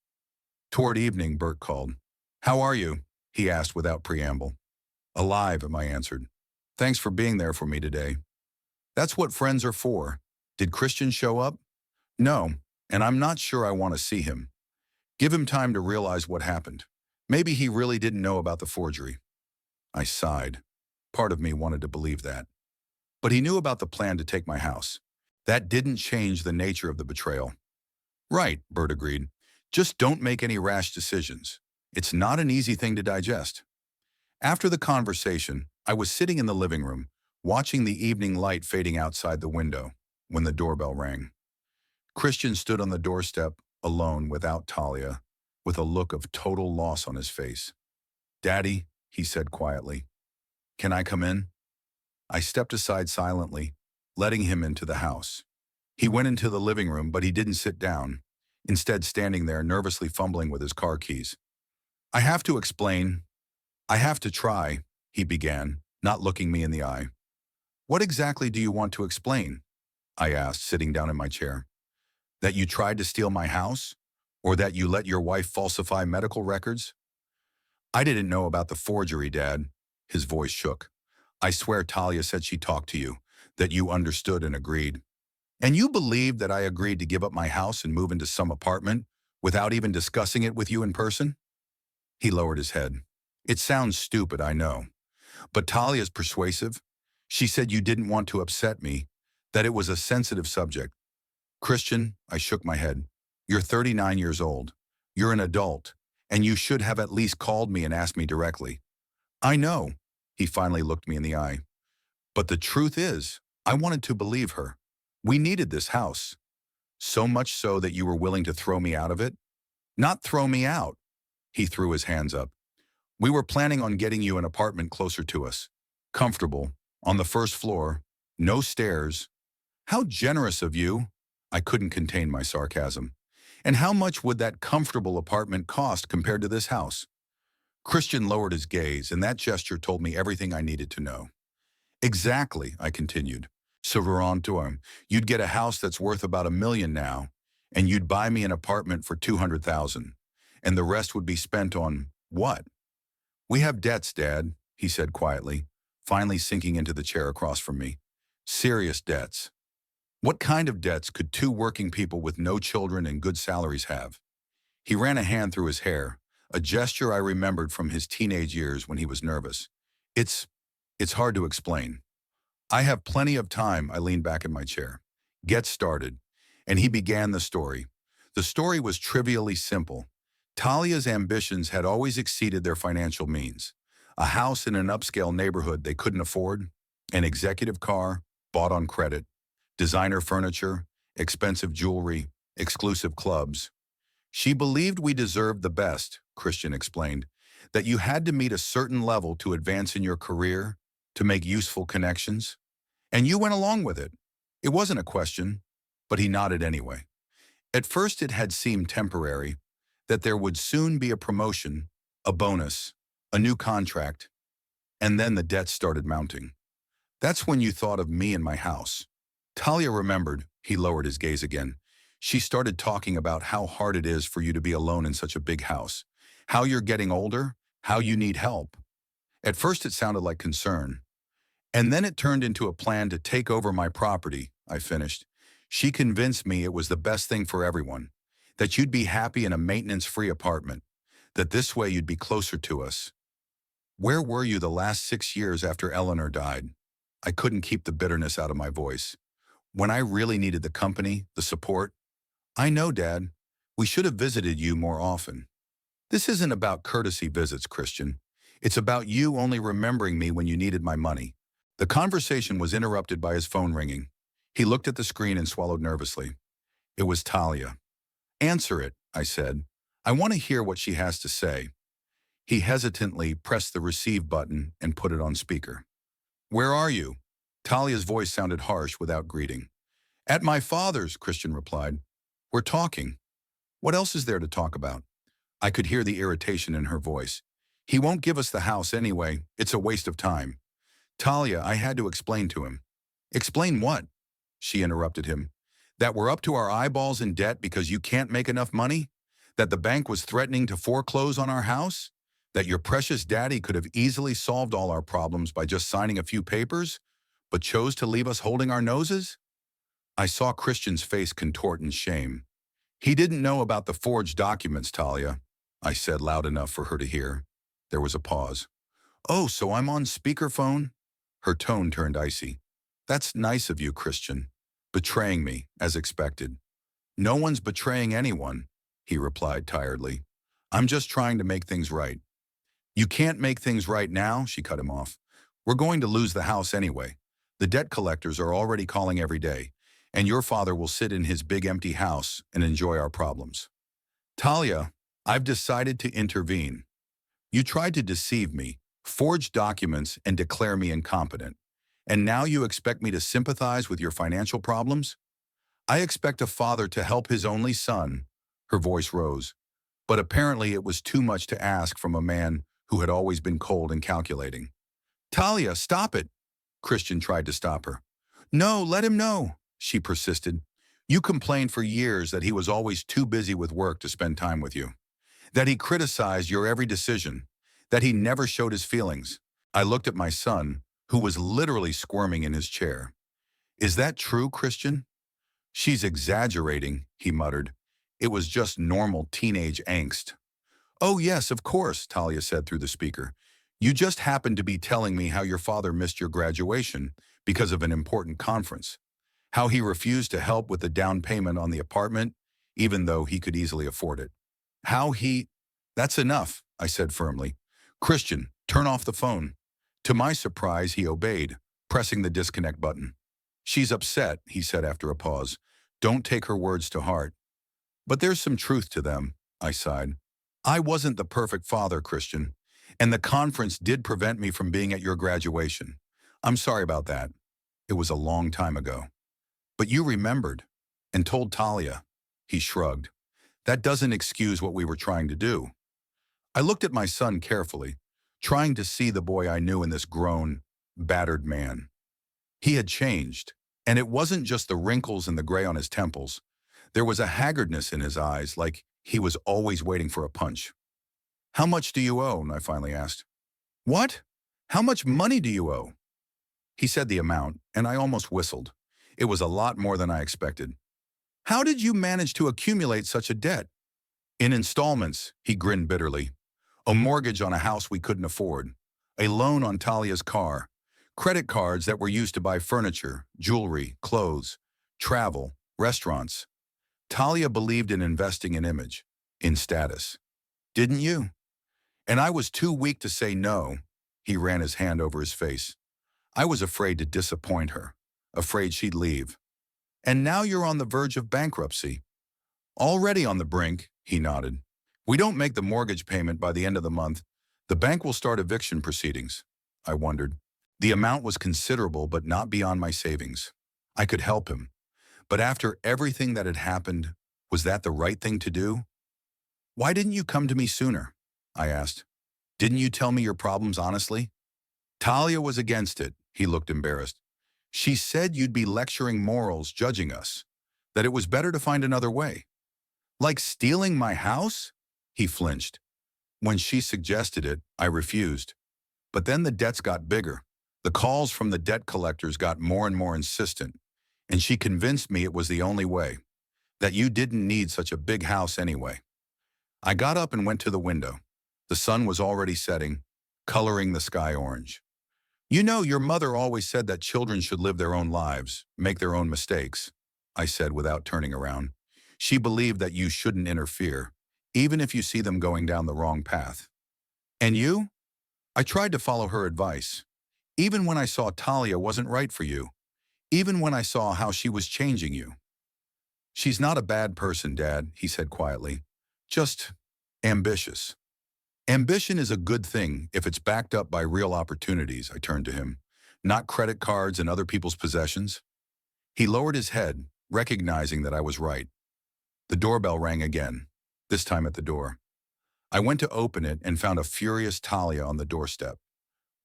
Toward evening, Bert called. How are you? He asked without preamble. Alive, I answered. Thanks for being there for me today. That's what friends are for. Did Christian show up? No, and I'm not sure I want to see him. Give him time to realize what happened. Maybe he really didn't know about the forgery. I sighed. Part of me wanted to believe that. But he knew about the plan to take my house. That didn't change the nature of the betrayal. Right, Bert agreed. Just don't make any rash decisions. It's not an easy thing to digest. After the conversation, I was sitting in the living room, watching the evening light fading outside the window, when the doorbell rang. Christian stood on the doorstep, alone without Talia, with a look of total loss on his face. Daddy, he said quietly, can I come in? I stepped aside silently, letting him into the house. He went into the living room, but he didn't sit down, instead standing there nervously fumbling with his car keys. I have to explain. I have to try, he began, not looking me in the eye. What exactly do you want to explain? I asked, sitting down in my chair. That you tried to steal my house? Or that you let your wife falsify medical records? I didn't know about the forgery, Dad. His voice shook. I swear Talia said she talked to you, that you understood and agreed. And you believed that I agreed to give up my house and move into some apartment without even discussing it with you in person? He lowered his head. It sounds stupid, I know. But Talia's persuasive. She said you didn't want to upset me, that it was a sensitive subject. Christian, I shook my head. You're 39 years old. You're an adult. And you should have at least called me and asked me directly. I know. He finally looked me in the eye. But the truth is, I wanted to believe her. We needed this house. So much so that you were willing to throw me out of it? Not throw me out. He threw his hands up. We were planning on getting you an apartment closer to us. Comfortable, on the first floor, no stairs. How generous of you. I couldn't contain my sarcasm. And how much would that comfortable apartment cost compared to this house? Christian lowered his gaze, and that gesture told me everything I needed to know. Exactly, I continued. So we're on to him. You'd get a house that's worth about $1 million now, and you'd buy me an apartment for $200,000. And the rest would be spent on what? We have debts, Dad, he said quietly, finally sinking into the chair across from me. Serious debts. What kind of debts could two working people with no children and good salaries have? He ran a hand through his hair, a gesture I remembered from his teenage years when he was nervous. It's hard to explain. I have plenty of time, I leaned back in my chair. Get started. And he began the story. The story was trivially simple. Talia's ambitions had always exceeded their financial means. A house in an upscale neighborhood they couldn't afford, an executive car, bought on credit, designer furniture, expensive jewelry, exclusive clubs. She believed we deserved the best, Christian explained, that you had to meet a certain level to advance in your career, to make useful connections. And you went along with it. It wasn't a question, but he nodded anyway. At first it had seemed temporary, that there would soon be a promotion, a bonus, a new contract, and then the debts started mounting. That's when you thought of me and my house. Talia remembered, he lowered his gaze again. She started talking about how hard it is for you to be alone in such a big house, how you're getting older, how you need help. At first it sounded like concern. And then it turned into a plan to take over my property, I finished. She convinced me it was the best thing for everyone, that you'd be happy in a maintenance-free apartment, that this way you'd be closer to us. Where were you the last 6 years after Eleanor died? I couldn't keep the bitterness out of my voice. When I really needed the company, the support. I know, Dad. We should have visited you more often. This isn't about courtesy visits, Christian. It's about you only remembering me when you needed my money. The conversation was interrupted by his phone ringing. He looked at the screen and swallowed nervously. It was Talia. Answer it, I said. I want to hear what she has to say. He hesitantly pressed the receive button and put it on speaker. Where are you? Talia's voice sounded harsh without greeting. At my father's, Christian replied. We're talking. What else is there to talk about? I could hear the irritation in her voice. He won't give us the house anyway. It's a waste of time. Talia, I had to explain to him. Explain what? She interrupted him. That we're up to our eyeballs in debt because you can't make enough money? That the bank was threatening to foreclose on our house? That your precious daddy could have easily solved all our problems by just signing a few papers, but chose to leave us holding our noses? I saw Christian's face contort in shame. He didn't know about the forged documents, Talia, I said loud enough for her to hear. There was a pause. Oh, so I'm on speakerphone? Her tone turned icy. That's nice of you, Christian. Betraying me, as expected. No one's betraying anyone, he replied tiredly. I'm just trying to make things right. You can't make things right now, she cut him off. We're going to lose the house anyway. The debt collectors are already calling every day, and your father will sit in his big empty house and enjoy our problems. Talia, I've decided to intervene. You tried to deceive me, forge documents, and declare me incompetent. And now you expect me to sympathize with your financial problems? I expect a father to help his only son. Her voice rose. But apparently it was too much to ask from a man who had always been cold and calculating. Talia, stop it! Christian tried to stop her. No, let him know, she persisted. You complained for years that he was always too busy with work to spend time with you. That he criticized your every decision. That he never showed his feelings. I looked at my son, who was literally squirming in his chair. Is that true, Christian? She's exaggerating, he muttered. It was just normal teenage angst. Oh yes, of course, Talia said through the speaker. You just happened to be telling me how your father missed your graduation because of an important conference. How he refused to help with the down payment on the apartment, even though he could easily afford it. How he... That's enough, I said firmly. Christian, turn off the phone. To my surprise, he obeyed, pressing the disconnect button. She's upset, he said after a pause. Don't take her words to heart. But there's some truth to them, I sighed. I wasn't the perfect father, Christian, and the conference did prevent me from being at your graduation. I'm sorry about that. It was a long time ago. But you remembered and told Talia. He shrugged. That doesn't excuse what we were trying to do. I looked at my son carefully, trying to see the boy I knew in this grown, battered man. He had changed, and it wasn't just the wrinkles and the gray on his temples. There was a haggardness in his eyes, like he was always waiting for a punch. How much do you owe? I finally asked. What? How much money do you owe? He said the amount, and I almost whistled. It was a lot more than I expected. How did you manage to accumulate such a debt? In installments, he grinned bitterly. A mortgage on a house we couldn't afford. A loan on Talia's car. Credit cards that were used to buy furniture, jewelry, clothes, travel, restaurants. Talia believed in investing in image, in status. Didn't you? And I was too weak to say no. He ran his hand over his face. I was afraid to disappoint her, afraid she'd leave. And now you're on the verge of bankruptcy. Already on the brink, he nodded. We don't make the mortgage payment by the end of the month. The bank will start eviction proceedings. I wondered. The amount was considerable, but not beyond my savings. I could help him. But after everything that had happened, was that the right thing to do? Why didn't you come to me sooner? I asked. Didn't you tell me your problems honestly? Talia was against it. He looked embarrassed. She said you'd be lecturing morals, judging us, that it was better to find another way. Like stealing my house? He flinched. When she suggested it, I refused. But then the debts got bigger. The calls from the debt collectors got more and more insistent, and she convinced me it was the only way, that you didn't need such a big house anyway. I got up and went to the window. The sun was already setting, coloring the sky orange. You know, your mother always said that children should live their own lives, make their own mistakes, I said without turning around. She believed that you shouldn't interfere, even if you see them going down the wrong path. And you? I tried to follow her advice, even when I saw Talia wasn't right for you, even when I saw how she was changing you. She's not a bad person, Dad, he said quietly. Just ambitious. Ambition is a good thing if it's backed up by real opportunities, I turned to him, not credit cards and other people's possessions. He lowered his head, recognizing that I was right. The doorbell rang again, this time at the door. I went to open it and found a furious Talia on the doorstep.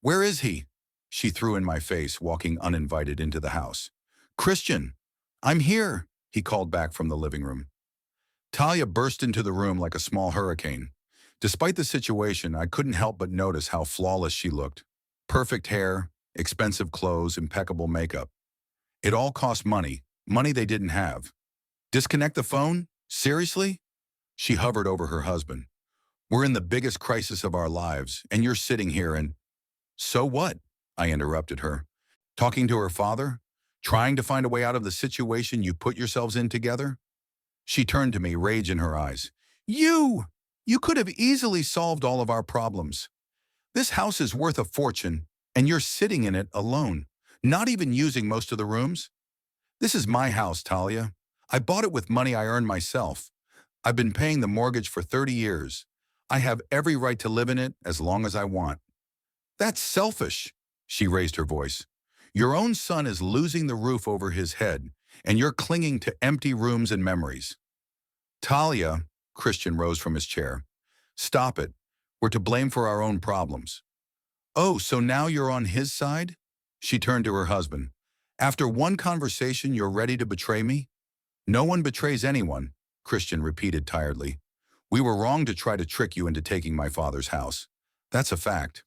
Where is he? She threw in my face, walking uninvited into the house. Christian, I'm here, he called back from the living room. Talia burst into the room like a small hurricane. Despite the situation, I couldn't help but notice how flawless she looked. Perfect hair, expensive clothes, impeccable makeup. It all cost money, money they didn't have. Disconnect the phone? Seriously? She hovered over her husband. We're in the biggest crisis of our lives, and you're sitting here and… So what? I interrupted her. Talking to her father? Trying to find a way out of the situation you put yourselves in together? She turned to me, rage in her eyes. You could have easily solved all of our problems. This house is worth a fortune, and you're sitting in it alone, not even using most of the rooms. This is my house, Talia. I bought it with money I earned myself. I've been paying the mortgage for 30 years. I have every right to live in it as long as I want. That's selfish, she raised her voice. Your own son is losing the roof over his head, and you're clinging to empty rooms and memories. Talia, Christian rose from his chair. Stop it. We're to blame for our own problems. Oh, so now you're on his side? She turned to her husband. After one conversation, you're ready to betray me? No one betrays anyone, Christian repeated tiredly. We were wrong to try to trick you into taking my father's house. That's a fact.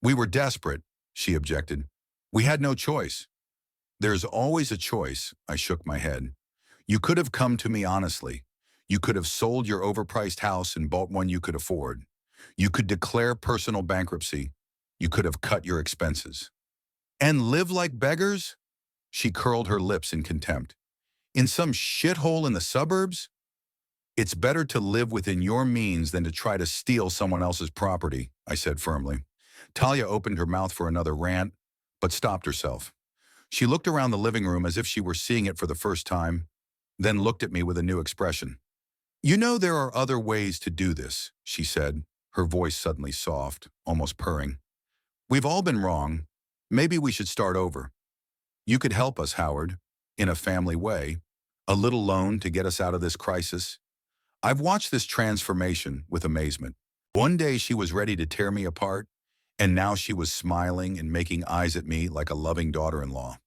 We were desperate, she objected. We had no choice. There's always a choice, I shook my head. You could have come to me honestly. You could have sold your overpriced house and bought one you could afford. You could declare personal bankruptcy. You could have cut your expenses. And live like beggars? She curled her lips in contempt. In some shithole in the suburbs? It's better to live within your means than to try to steal someone else's property, I said firmly. Talia opened her mouth for another rant, but stopped herself. She looked around the living room as if she were seeing it for the first time, then looked at me with a new expression. You know there are other ways to do this, she said, her voice suddenly soft, almost purring. We've all been wrong. Maybe we should start over. You could help us, Howard, in a family way. A little loan to get us out of this crisis. I've watched this transformation with amazement. One day she was ready to tear me apart, and now she was smiling and making eyes at me like a loving daughter-in-law.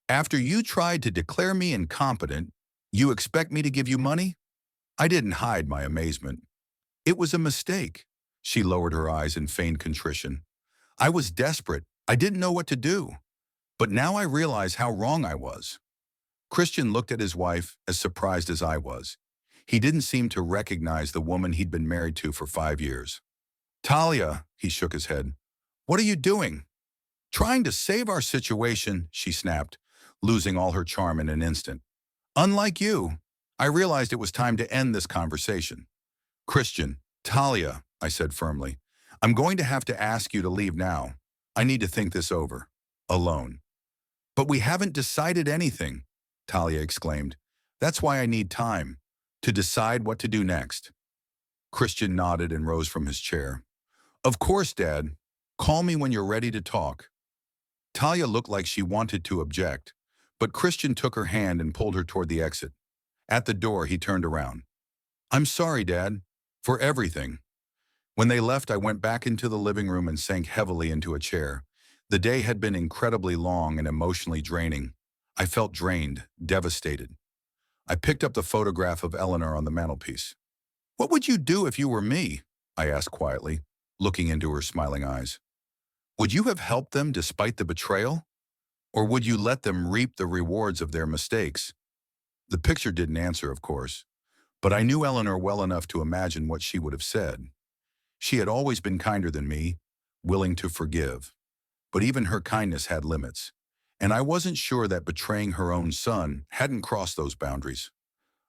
After you tried to declare me incompetent, you expect me to give you money? I didn't hide my amazement. It was a mistake. She lowered her eyes in feigned contrition. I was desperate. I didn't know what to do. But now I realize how wrong I was. Christian looked at his wife as surprised as I was. He didn't seem to recognize the woman he'd been married to for 5 years. Talia, he shook his head. What are you doing? Trying to save our situation, she snapped, losing all her charm in an instant. Unlike you, I realized it was time to end this conversation. Christian, Talia, I said firmly, I'm going to have to ask you to leave now. I need to think this over. Alone. But we haven't decided anything, Talia exclaimed. That's why I need time, to decide what to do next. Christian nodded and rose from his chair. Of course, Dad. Call me when you're ready to talk. Talia looked like she wanted to object, but Christian took her hand and pulled her toward the exit. At the door, he turned around. I'm sorry, Dad, for everything. When they left, I went back into the living room and sank heavily into a chair. The day had been incredibly long and emotionally draining. I felt drained, devastated. I picked up the photograph of Eleanor on the mantelpiece. What would you do if you were me? I asked quietly, looking into her smiling eyes. Would you have helped them despite the betrayal? Or would you let them reap the rewards of their mistakes? The picture didn't answer, of course, but I knew Eleanor well enough to imagine what she would have said. She had always been kinder than me, willing to forgive. But even her kindness had limits, and I wasn't sure that betraying her own son hadn't crossed those boundaries.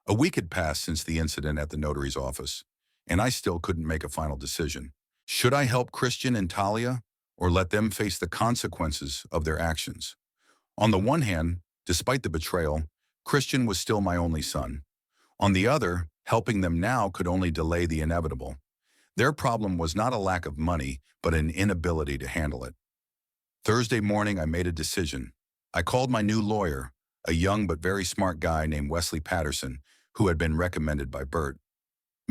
A week had passed since the incident at the notary's office, and I still couldn't make a final decision. Should I help Christian and Talia, or let them face the consequences of their actions? On the one hand, despite the betrayal, Christian was still my only son. On the other, helping them now could only delay the inevitable. Their problem was not a lack of money, but an inability to handle it. Thursday morning, I made a decision. I called my new lawyer, a young but very smart guy named Wesley Patterson, who had been recommended by Bert.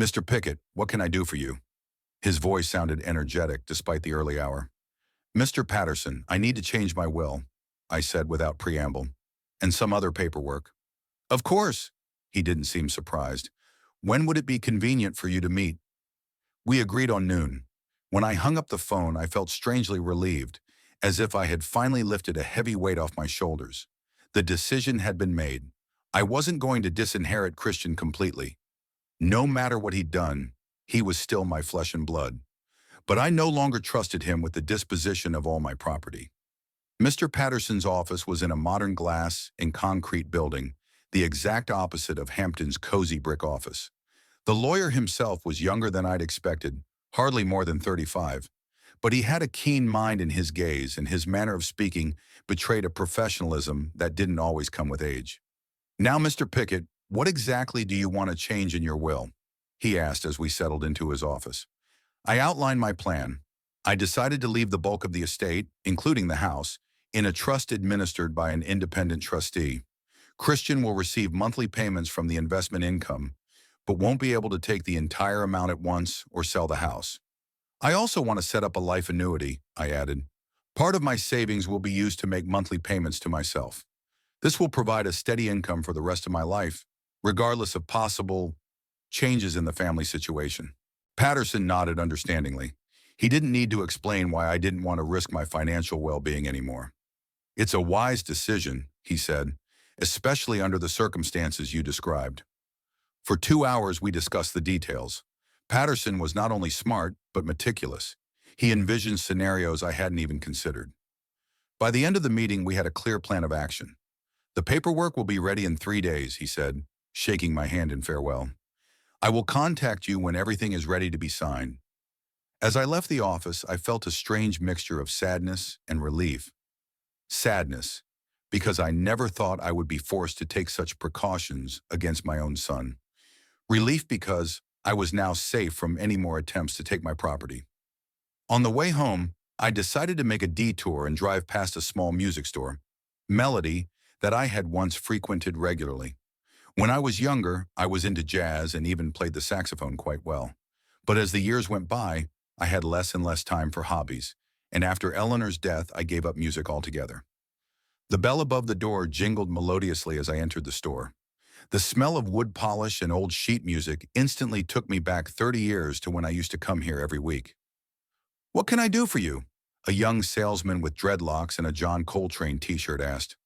Mr. Pickett, what can I do for you? His voice sounded energetic despite the early hour. Mr. Patterson, I need to change my will, I said without preamble, and some other paperwork. Of course, he didn't seem surprised. When would it be convenient for you to meet? We agreed on noon. When I hung up the phone, I felt strangely relieved, as if I had finally lifted a heavy weight off my shoulders. The decision had been made. I wasn't going to disinherit Christian completely. No matter what he'd done, he was still my flesh and blood. But I no longer trusted him with the disposition of all my property. Mr. Patterson's office was in a modern glass and concrete building, the exact opposite of Hampton's cozy brick office. The lawyer himself was younger than I'd expected, hardly more than 35. But he had a keen mind in his gaze, and his manner of speaking betrayed a professionalism that didn't always come with age. Now, Mr. Pickett, what exactly do you want to change in your will? He asked as we settled into his office. I outlined my plan. I decided to leave the bulk of the estate, including the house, in a trust administered by an independent trustee. Christian will receive monthly payments from the investment income, but won't be able to take the entire amount at once or sell the house. I also want to set up a life annuity, I added. Part of my savings will be used to make monthly payments to myself. This will provide a steady income for the rest of my life, regardless of possible changes in the family situation. Patterson nodded understandingly. He didn't need to explain why I didn't want to risk my financial well-being anymore. It's a wise decision, he said, especially under the circumstances you described. For 2 hours, we discussed the details. Patterson was not only smart, but meticulous. He envisioned scenarios I hadn't even considered. By the end of the meeting, we had a clear plan of action. The paperwork will be ready in 3 days, he said, shaking my hand in farewell. I will contact you when everything is ready to be signed. As I left the office, I felt a strange mixture of sadness and relief. Sadness, because I never thought I would be forced to take such precautions against my own son. Relief because I was now safe from any more attempts to take my property. On the way home, I decided to make a detour and drive past a small music store, Melody, that I had once frequented regularly. When I was younger, I was into jazz and even played the saxophone quite well. But as the years went by, I had less and less time for hobbies, and after Eleanor's death, I gave up music altogether. The bell above the door jingled melodiously as I entered the store. The smell of wood polish and old sheet music instantly took me back 30 years to when I used to come here every week. "What can I do for you?" a young salesman with dreadlocks and a John Coltrane t-shirt asked.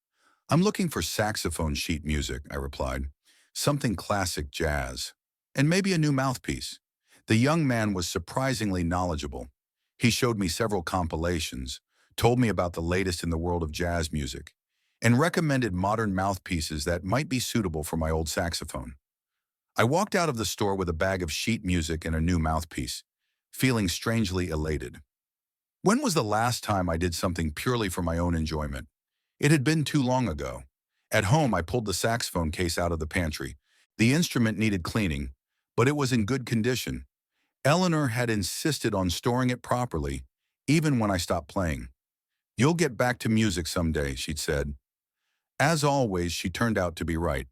"I'm looking for saxophone sheet music," I replied. "Something classic jazz. And maybe a new mouthpiece." The young man was surprisingly knowledgeable. He showed me several compilations, told me about the latest in the world of jazz music, and recommended modern mouthpieces that might be suitable for my old saxophone. I walked out of the store with a bag of sheet music and a new mouthpiece, feeling strangely elated. When was the last time I did something purely for my own enjoyment? It had been too long ago. At home, I pulled the saxophone case out of the pantry. The instrument needed cleaning, but it was in good condition. Eleanor had insisted on storing it properly, even when I stopped playing. "You'll get back to music someday," she'd said. As always, she turned out to be right.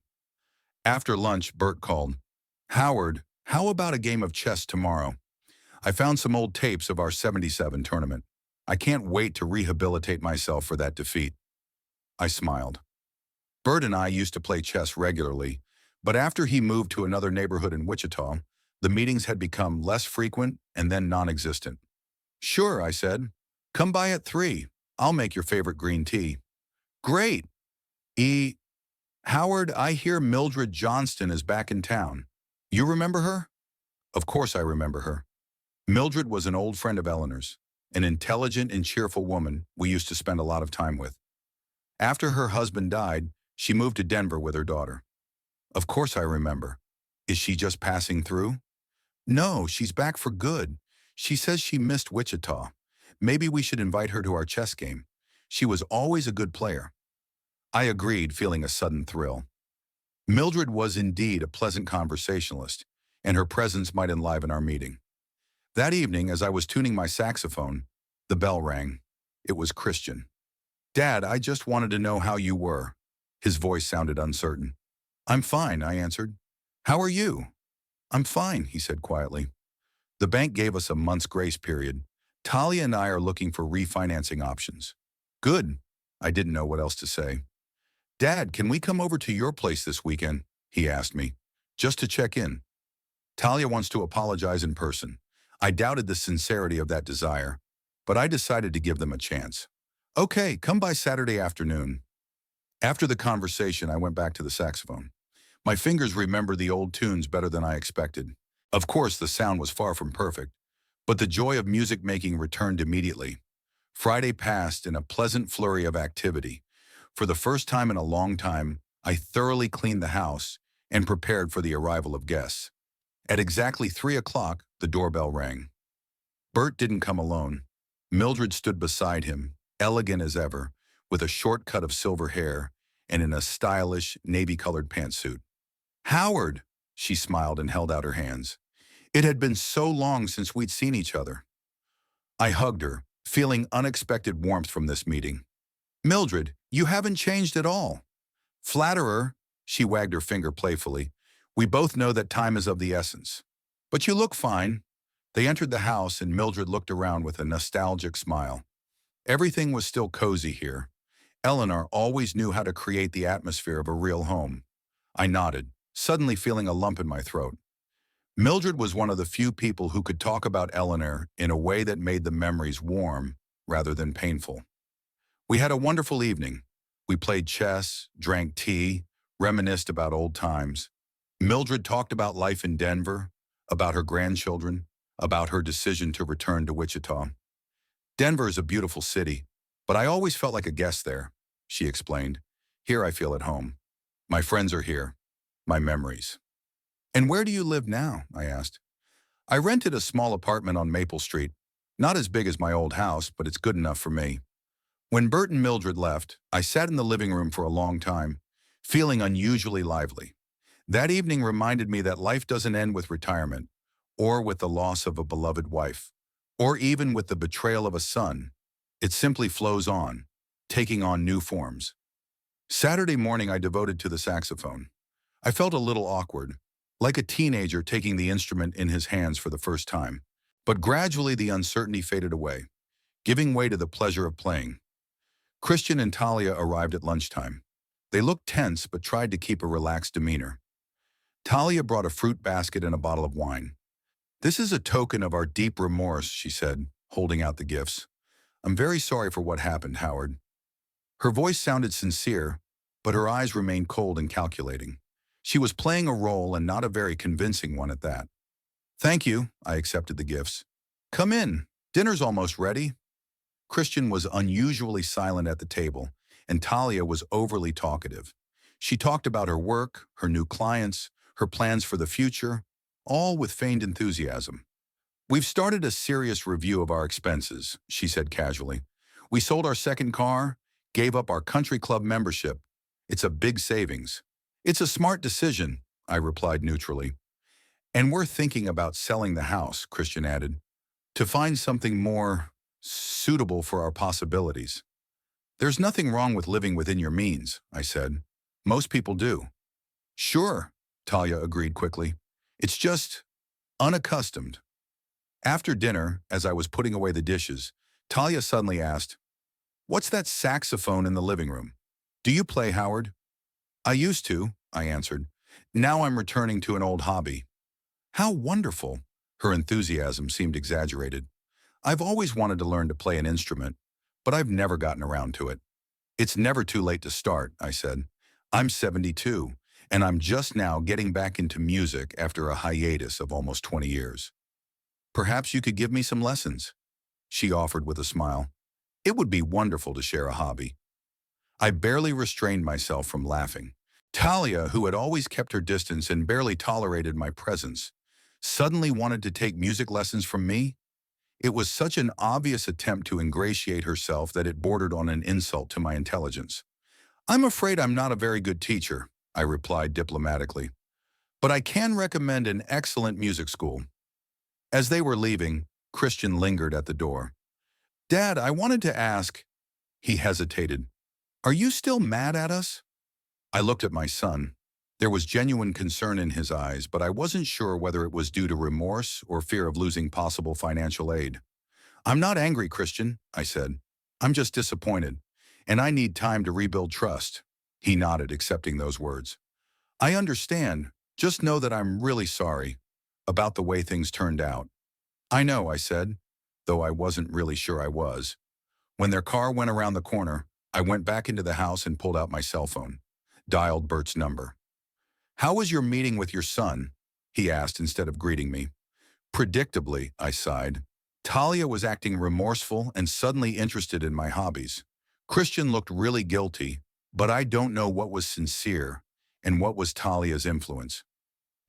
After lunch, Bert called. "Howard, how about a game of chess tomorrow? I found some old tapes of our '77 tournament. I can't wait to rehabilitate myself for that defeat." I smiled. Bert and I used to play chess regularly, but after he moved to another neighborhood in Wichita, the meetings had become less frequent and then non-existent. "Sure," I said. "Come by at 3. I'll make your favorite green tea." "Great. E. Howard, I hear Mildred Johnston is back in town. You remember her?" Of course I remember her. Mildred was an old friend of Eleanor's, an intelligent and cheerful woman we used to spend a lot of time with. After her husband died, she moved to Denver with her daughter. Of course I remember. Is she just passing through? No, she's back for good. She says she missed Wichita. Maybe we should invite her to our chess game. She was always a good player. I agreed, feeling a sudden thrill. Mildred was indeed a pleasant conversationalist, and her presence might enliven our meeting. That evening, as I was tuning my saxophone, the bell rang. It was Christian. "Dad, I just wanted to know how you were." His voice sounded uncertain. "I'm fine," I answered. "How are you?" "I'm fine," he said quietly. "The bank gave us a month's grace period. Talia and I are looking for refinancing options." "Good." I didn't know what else to say. "Dad, can we come over to your place this weekend?" he asked me, "just to check in." Talia wants to apologize in person. I doubted the sincerity of that desire, but I decided to give them a chance. "Okay, come by Saturday afternoon." After the conversation, I went back to the saxophone. My fingers remembered the old tunes better than I expected. Of course, the sound was far from perfect, but the joy of music making returned immediately. Friday passed in a pleasant flurry of activity. For the first time in a long time, I thoroughly cleaned the house and prepared for the arrival of guests. At exactly 3 o'clock, the doorbell rang. Bert didn't come alone. Mildred stood beside him, elegant as ever, with a short cut of silver hair and in a stylish, navy-colored pantsuit. "Howard," she smiled and held out her hands. It had been so long since we'd seen each other. I hugged her, feeling unexpected warmth from this meeting. "Mildred, you haven't changed at all." "Flatterer," she wagged her finger playfully. "We both know that time is of the essence. But you look fine." They entered the house and Mildred looked around with a nostalgic smile. Everything was still cozy here. Eleanor always knew how to create the atmosphere of a real home. I nodded, suddenly feeling a lump in my throat. Mildred was one of the few people who could talk about Eleanor in a way that made the memories warm rather than painful. We had a wonderful evening. We played chess, drank tea, reminisced about old times. Mildred talked about life in Denver, about her grandchildren, about her decision to return to Wichita. "Denver is a beautiful city, but I always felt like a guest there," she explained. "Here I feel at home. My friends are here. My memories." And where do you live now? I asked. I rented a small apartment on Maple Street. Not as big as my old house, but it's good enough for me. When Bert and Mildred left, I sat in the living room for a long time, feeling unusually lively. That evening reminded me that life doesn't end with retirement, or with the loss of a beloved wife, or even with the betrayal of a son. It simply flows on, taking on new forms. Saturday morning I devoted to the saxophone. I felt a little awkward, like a teenager taking the instrument in his hands for the first time. But gradually the uncertainty faded away, giving way to the pleasure of playing. Christian and Talia arrived at lunchtime. They looked tense but tried to keep a relaxed demeanor. Talia brought a fruit basket and a bottle of wine. "This is a token of our deep remorse," she said, holding out the gifts. "I'm very sorry for what happened, Howard." Her voice sounded sincere, but her eyes remained cold and calculating. She was playing a role and not a very convincing one at that. "Thank you," I accepted the gifts. "Come in. Dinner's almost ready." Christian was unusually silent at the table, and Talia was overly talkative. She talked about her work, her new clients, her plans for the future, all with feigned enthusiasm. "We've started a serious review of our expenses," she said casually. "We sold our second car, gave up our country club membership. It's a big savings." "It's a smart decision," I replied neutrally. "And we're thinking about selling the house," Christian added, "to find something more suitable for our possibilities." "There's nothing wrong with living within your means," I said. "Most people do." "Sure," Talia agreed quickly. "It's just unaccustomed." After dinner, as I was putting away the dishes, Talia suddenly asked, "What's that saxophone in the living room? Do you play, Howard?" "I used to," I answered. "Now I'm returning to an old hobby." "How wonderful!" Her enthusiasm seemed exaggerated. "I've always wanted to learn to play an instrument, but I've never gotten around to it." "It's never too late to start," I said. "I'm 72, and I'm just now getting back into music after a hiatus of almost 20 years. Perhaps you could give me some lessons," she offered with a smile. "It would be wonderful to share a hobby." I barely restrained myself from laughing. Talia, who had always kept her distance and barely tolerated my presence, suddenly wanted to take music lessons from me? It was such an obvious attempt to ingratiate herself that it bordered on an insult to my intelligence. "I'm afraid I'm not a very good teacher," I replied diplomatically, "but I can recommend an excellent music school." As they were leaving, Christian lingered at the door. "Dad, I wanted to ask—" He hesitated. "Are you still mad at us?" I looked at my son. There was genuine concern in his eyes, but I wasn't sure whether it was due to remorse or fear of losing possible financial aid. "I'm not angry, Christian," I said. "I'm just disappointed, and I need time to rebuild trust." He nodded, accepting those words. "I understand. Just know that I'm really sorry about the way things turned out." "I know," I said, though I wasn't really sure I was. When their car went around the corner, I went back into the house and pulled out my cell phone, dialed Bert's number. "How was your meeting with your son?" he asked instead of greeting me. Predictably, I sighed. Talia was acting remorseful and suddenly interested in my hobbies. Christian looked really guilty, but I don't know what was sincere and what was Talia's influence.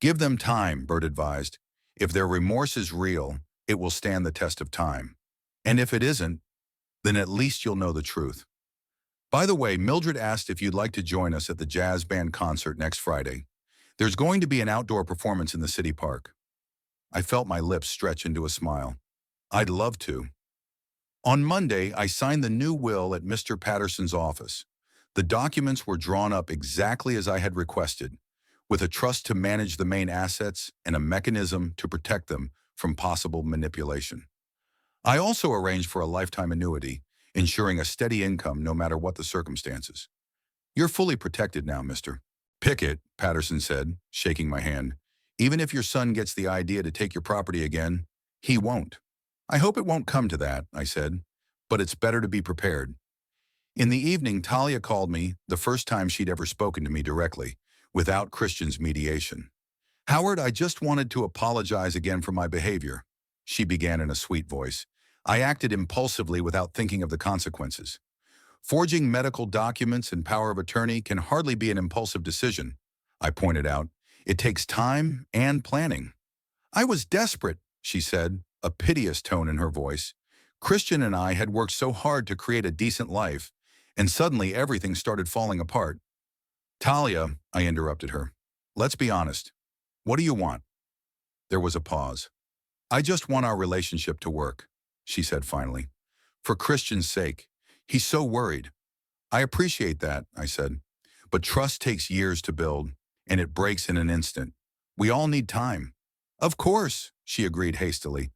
"Give them time," Bert advised. "If their remorse is real, it will stand the test of time. And if it isn't, then at least you'll know the truth." By the way, Mildred asked if you'd like to join us at the jazz band concert next Friday. There's going to be an outdoor performance in the city park. I felt my lips stretch into a smile. I'd love to. On Monday, I signed the new will at Mr. Patterson's office. The documents were drawn up exactly as I had requested, with a trust to manage the main assets and a mechanism to protect them from possible manipulation. I also arranged for a lifetime annuity, ensuring a steady income no matter what the circumstances. "You're fully protected now, Mr. Pickett," Patterson said, shaking my hand. "Even if your son gets the idea to take your property again, he won't." "I hope it won't come to that," I said, "but it's better to be prepared." In the evening, Talia called me, the first time she'd ever spoken to me directly, without Christian's mediation. "Howard, I just wanted to apologize again for my behavior," she began in a sweet voice. "I acted impulsively without thinking of the consequences. Forging medical documents and power of attorney can hardly be an impulsive decision," I pointed out. It takes time and planning. I was desperate, she said, a piteous tone in her voice. Christian and I had worked so hard to create a decent life, and suddenly everything started falling apart. Talia, I interrupted her. Let's be honest. What do you want? There was a pause. I just want our relationship to work, she said finally. For Christian's sake. He's so worried. I appreciate that, I said. But trust takes years to build, and it breaks in an instant. We all need time. Of course, she agreed hastily.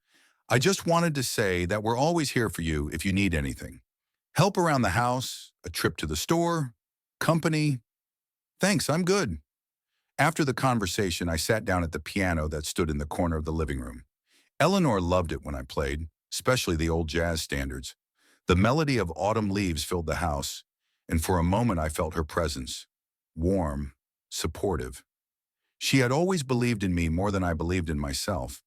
I just wanted to say that we're always here for you if you need anything. Help around the house, a trip to the store, company. Thanks, I'm good. After the conversation, I sat down at the piano that stood in the corner of the living room. Eleanor loved it when I played, especially the old jazz standards. The melody of autumn leaves filled the house, and for a moment I felt her presence. Warm, supportive. She had always believed in me more than I believed in myself.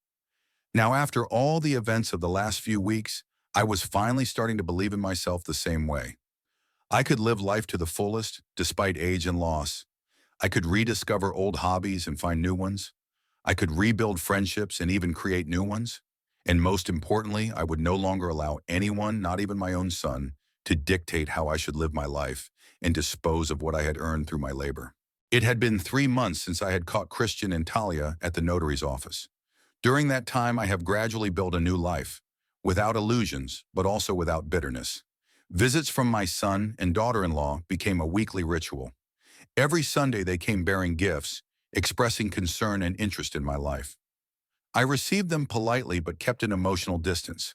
Now, after all the events of the last few weeks, I was finally starting to believe in myself the same way. I could live life to the fullest, despite age and loss. I could rediscover old hobbies and find new ones. I could rebuild friendships and even create new ones. And most importantly, I would no longer allow anyone, not even my own son, to dictate how I should live my life and dispose of what I had earned through my labor. It had been 3 months since I had caught Christian and Talia at the notary's office. During that time, I have gradually built a new life, without illusions, but also without bitterness. Visits from my son and daughter-in-law became a weekly ritual. Every Sunday they came bearing gifts, expressing concern and interest in my life. I received them politely but kept an emotional distance.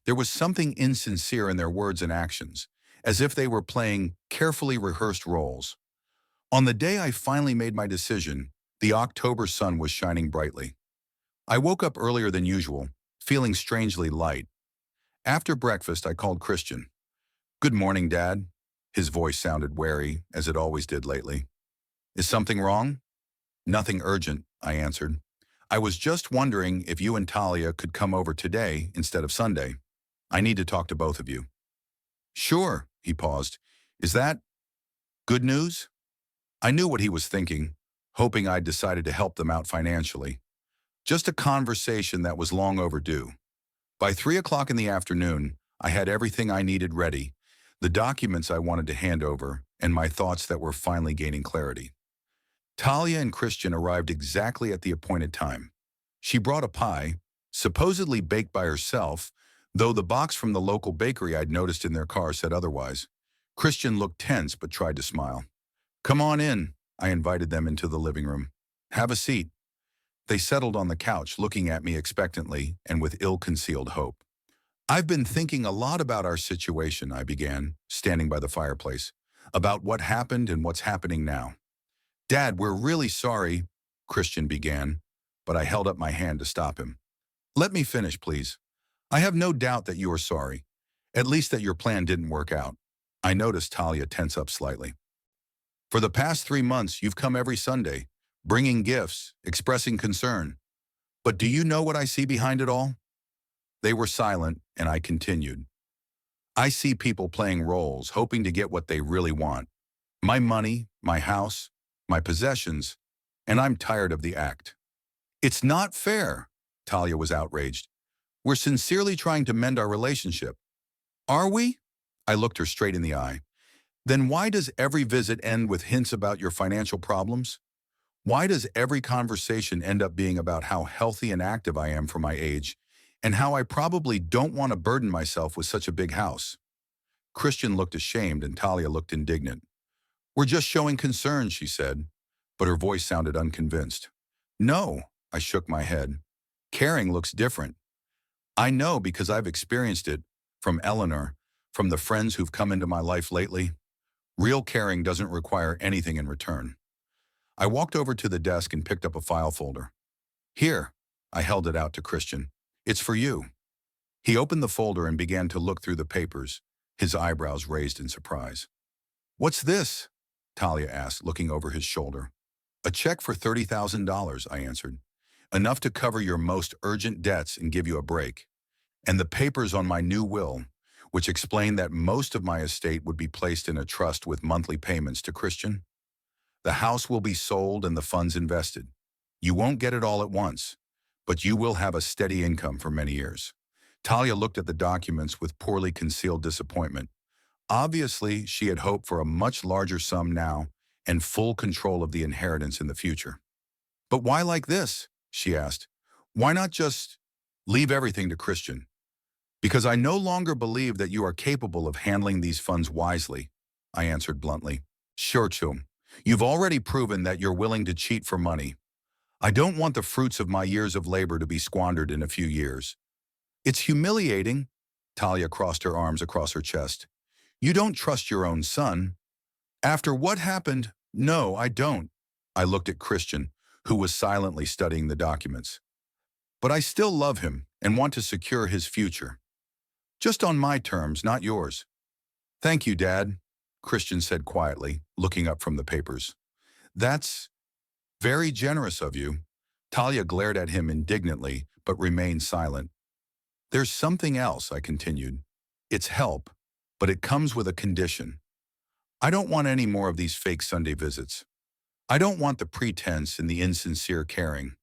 There was something insincere in their words and actions, as if they were playing carefully rehearsed roles. On the day I finally made my decision, the October sun was shining brightly. I woke up earlier than usual, feeling strangely light. After breakfast, I called Christian. "Good morning, Dad." His voice sounded wary, as it always did lately. "Is something wrong?" "Nothing urgent," I answered. "I was just wondering if you and Talia could come over today instead of Sunday. I need to talk to both of you." "Sure," he paused. "Is that good news?" I knew what he was thinking, hoping I'd decided to help them out financially. Just a conversation that was long overdue. By 3 o'clock in the afternoon, I had everything I needed ready, the documents I wanted to hand over, and my thoughts that were finally gaining clarity. Talia and Christian arrived exactly at the appointed time. She brought a pie, supposedly baked by herself, though the box from the local bakery I'd noticed in their car said otherwise. Christian looked tense but tried to smile. "Come on in," I invited them into the living room. "Have a seat." They settled on the couch, looking at me expectantly and with ill-concealed hope. "I've been thinking a lot about our situation," I began, standing by the fireplace, "about what happened and what's happening now." "Dad, we're really sorry," Christian began, but I held up my hand to stop him. "Let me finish, please. I have no doubt that you are sorry, at least that your plan didn't work out." I noticed Talia tense up slightly. "For the past 3 months, you've come every Sunday, bringing gifts, expressing concern. But do you know what I see behind it all?" They were silent, and I continued. "I see people playing roles, hoping to get what they really want. My money, my house, my possessions, and I'm tired of the act." "It's not fair," Talia was outraged. "We're sincerely trying to mend our relationship." "Are we?" I looked her straight in the eye. "Then why does every visit end with hints about your financial problems? Why does every conversation end up being about how healthy and active I am for my age, and how I probably don't want to burden myself with such a big house?" Christian looked ashamed and Talia looked indignant. "We're just showing concern," she said, but her voice sounded unconvinced. "No," I shook my head. "Caring looks different. I know because I've experienced it, from Eleanor, from the friends who've come into my life lately. Real caring doesn't require anything in return." I walked over to the desk and picked up a file folder. "Here," I held it out to Christian. "It's for you." He opened the folder and began to look through the papers, his eyebrows raised in surprise. "What's this?" Talia asked, looking over his shoulder. "A check for $30,000, I answered. "Enough to cover your most urgent debts and give you a break. And the papers on my new will, which explained that most of my estate would be placed in a trust with monthly payments to Christian. The house will be sold and the funds invested. You won't get it all at once, but you will have a steady income for many years. Talia looked at the documents with poorly concealed disappointment. Obviously, she had hoped for a much larger sum now and full control of the inheritance in the future. But why like this? She asked. Why not just leave everything to Christian? Because I no longer believe that you are capable of handling these funds wisely, I answered bluntly. Sure, Chum. You've already proven that you're willing to cheat for money. I don't want the fruits of my years of labor to be squandered in a few years. It's humiliating. Talia crossed her arms across her chest. You don't trust your own son. After what happened, no, I don't. I looked at Christian, who was silently studying the documents. But I still love him and want to secure his future. Just on my terms, not yours. Thank you, Dad, Christian said quietly, looking up from the papers. That's very generous of you. Talia glared at him indignantly, but remained silent. There's something else, I continued. It's help, but it comes with a condition. I don't want any more of these fake Sunday visits. I don't want the pretense and the insincere caring.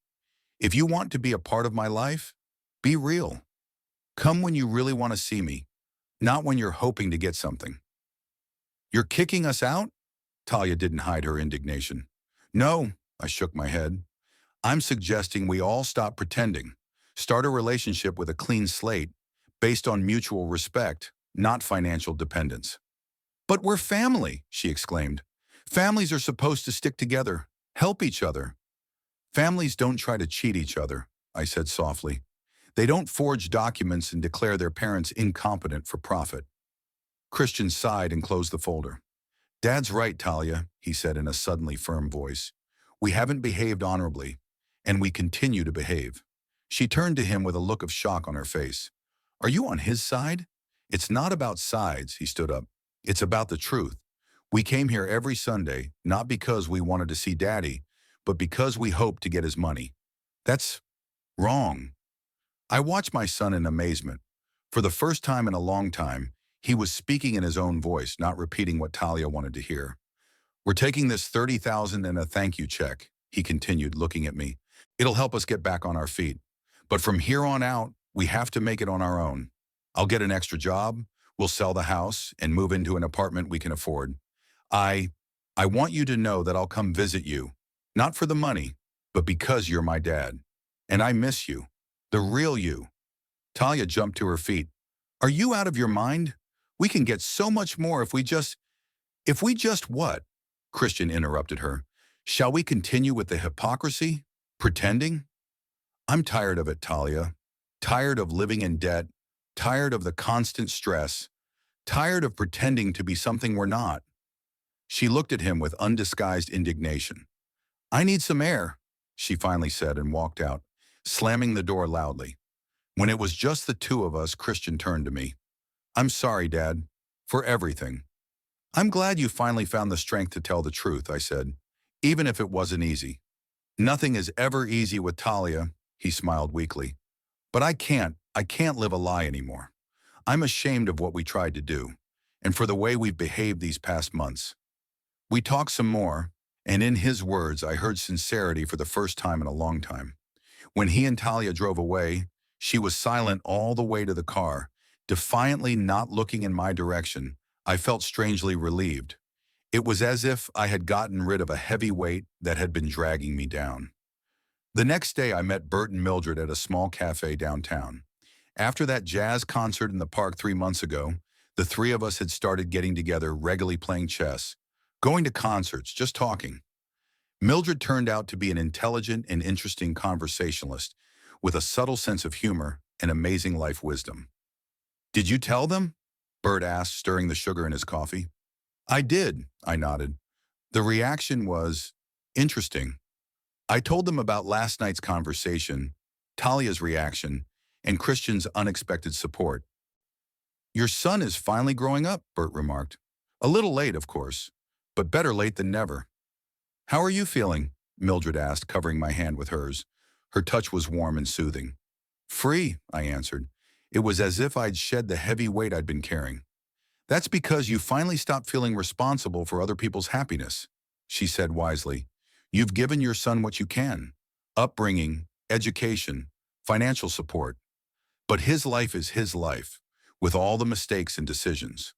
If you want to be a part of my life, be real. Come when you really want to see me, not when you're hoping to get something. You're kicking us out? Talia didn't hide her indignation. No, I shook my head. I'm suggesting we all stop pretending. Start a relationship with a clean slate, based on mutual respect, not financial dependence. But we're family, she exclaimed. Families are supposed to stick together, help each other. Families don't try to cheat each other, I said softly. They don't forge documents and declare their parents incompetent for profit. Christian sighed and closed the folder. Dad's right, Talia, he said in a suddenly firm voice. We haven't behaved honorably, and we continue to behave. She turned to him with a look of shock on her face. Are you on his side? It's not about sides, he stood up. It's about the truth. We came here every Sunday, not because we wanted to see Daddy, but because we hoped to get his money. That's wrong. I watched my son in amazement. For the first time in a long time, he was speaking in his own voice, not repeating what Talia wanted to hear. We're taking this $30,000 and a thank you check, he continued, looking at me. It'll help us get back on our feet. But from here on out, we have to make it on our own. I'll get an extra job, we'll sell the house, and move into an apartment we can afford. I want you to know that I'll come visit you, not for the money, but because you're my dad. And I miss you, the real you. Talia jumped to her feet. Are you out of your mind? We can get so much more if we just what? Christian interrupted her. Shall we continue with the hypocrisy? Pretending? I'm tired of it, Talia. Tired of living in debt. Tired of the constant stress. Tired of pretending to be something we're not. She looked at him with undisguised indignation. I need some air, she finally said and walked out, slamming the door loudly. When it was just the two of us, Christian turned to me. I'm sorry, Dad, for everything. I'm glad you finally found the strength to tell the truth, I said, even if it wasn't easy. Nothing is ever easy with Talia, he smiled weakly. But I can't live a lie anymore. I'm ashamed of what we tried to do, and for the way we've behaved these past months. We talked some more, and in his words I heard sincerity for the first time in a long time. When he and Talia drove away, she was silent all the way to the car, defiantly not looking in my direction. I felt strangely relieved. It was as if I had gotten rid of a heavy weight that had been dragging me down. The next day I met Bert and Mildred at a small cafe downtown. After that jazz concert in the park 3 months ago, the three of us had started getting together, regularly playing chess, going to concerts, just talking. Mildred turned out to be an intelligent and interesting conversationalist with a subtle sense of humor and amazing life wisdom. Did you tell them? Bert asked, stirring the sugar in his coffee. I did, I nodded. The reaction was interesting. I told them about last night's conversation, Talia's reaction, and Christian's unexpected support. Your son is finally growing up, Bert remarked. A little late, of course, but better late than never. How are you feeling? Mildred asked, covering my hand with hers. Her touch was warm and soothing. Free, I answered. It was as if I'd shed the heavy weight I'd been carrying. That's because you finally stopped feeling responsible for other people's happiness, she said wisely. You've given your son what you can, upbringing, education, financial support. But his life is his life, with all the mistakes and decisions.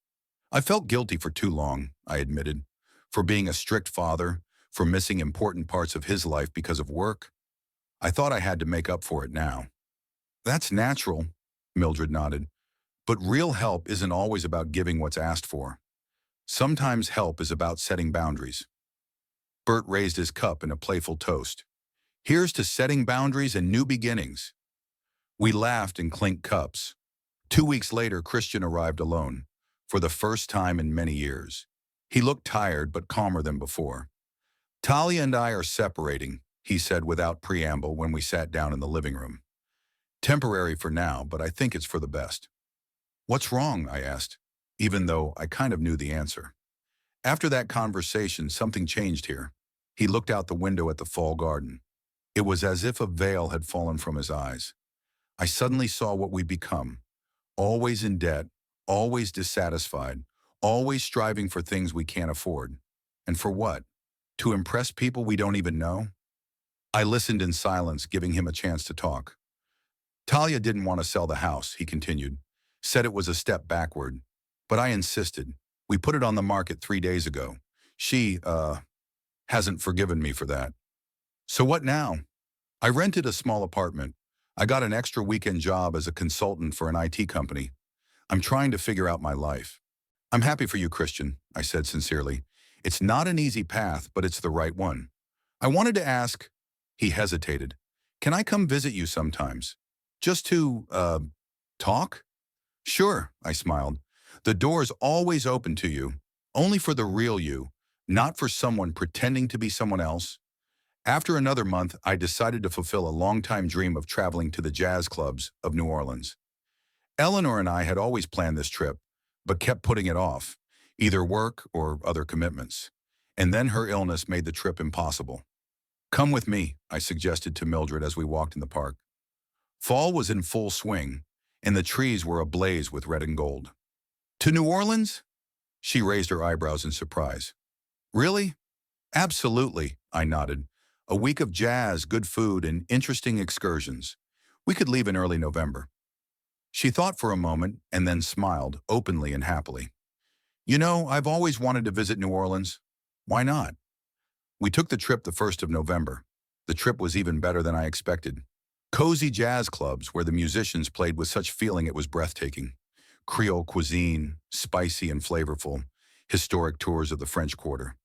I felt guilty for too long, I admitted, for being a strict father, for missing important parts of his life because of work. I thought I had to make up for it now. That's natural, Mildred nodded. But real help isn't always about giving what's asked for. Sometimes help is about setting boundaries. Bert raised his cup in a playful toast. Here's to setting boundaries and new beginnings. We laughed and clinked cups. 2 weeks later, Christian arrived alone, for the first time in many years. He looked tired but calmer than before. Talia and I are separating, he said without preamble when we sat down in the living room. Temporary for now, but I think it's for the best. What's wrong? I asked, even though I kind of knew the answer. After that conversation, something changed here. He looked out the window at the fall garden. It was as if a veil had fallen from his eyes. I suddenly saw what we'd become. Always in debt, always dissatisfied, always striving for things we can't afford. And for what? To impress people we don't even know? I listened in silence, giving him a chance to talk. Talia didn't want to sell the house, he continued. Said it was a step backward. But I insisted. We put it on the market 3 days ago. She, hasn't forgiven me for that. So what now? I rented a small apartment. I got an extra weekend job as a consultant for an IT company. I'm trying to figure out my life. I'm happy for you, Christian, I said sincerely. It's not an easy path, but it's the right one. I wanted to ask, he hesitated, can I come visit you sometimes? Just to, talk? Sure, I smiled. The door's always open to you, only for the real you, not for someone pretending to be someone else. After another month, I decided to fulfill a longtime dream of traveling to the jazz clubs of New Orleans. Eleanor and I had always planned this trip, but kept putting it off, either work or other commitments. And then her illness made the trip impossible. Come with me, I suggested to Mildred as we walked in the park. Fall was in full swing, and the trees were ablaze with red and gold. To New Orleans? She raised her eyebrows in surprise. Really? Absolutely, I nodded. A week of jazz, good food, and interesting excursions. We could leave in early November. She thought for a moment and then smiled openly and happily. You know, I've always wanted to visit New Orleans. Why not? We took the trip the 1st of November. The trip was even better than I expected. Cozy jazz clubs where the musicians played with such feeling it was breathtaking. Creole cuisine, spicy and flavorful. Historic tours of the French Quarter.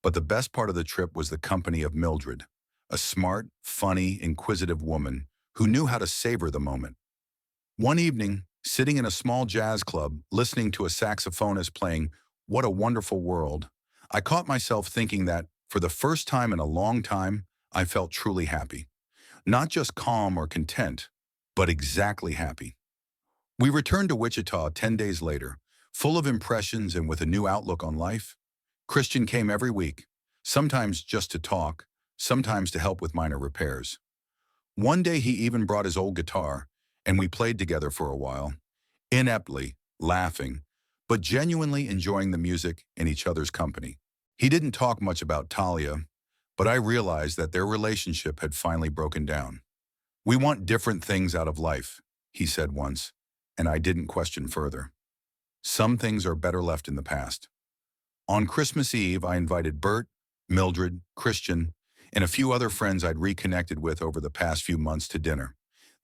But the best part of the trip was the company of Mildred, a smart, funny, inquisitive woman who knew how to savor the moment. One evening, sitting in a small jazz club, listening to a saxophonist playing What a Wonderful World, I caught myself thinking that, for the first time in a long time, I felt truly happy. Not just calm or content, but exactly happy. We returned to Wichita 10 days later, full of impressions and with a new outlook on life. Christian came every week, sometimes just to talk, sometimes to help with minor repairs. One day he even brought his old guitar, and we played together for a while, ineptly, laughing, but genuinely enjoying the music and each other's company. He didn't talk much about Talia, but I realized that their relationship had finally broken down. We want different things out of life, he said once, and I didn't question further. Some things are better left in the past. On Christmas Eve, I invited Bert, Mildred, Christian, and a few other friends I'd reconnected with over the past few months to dinner.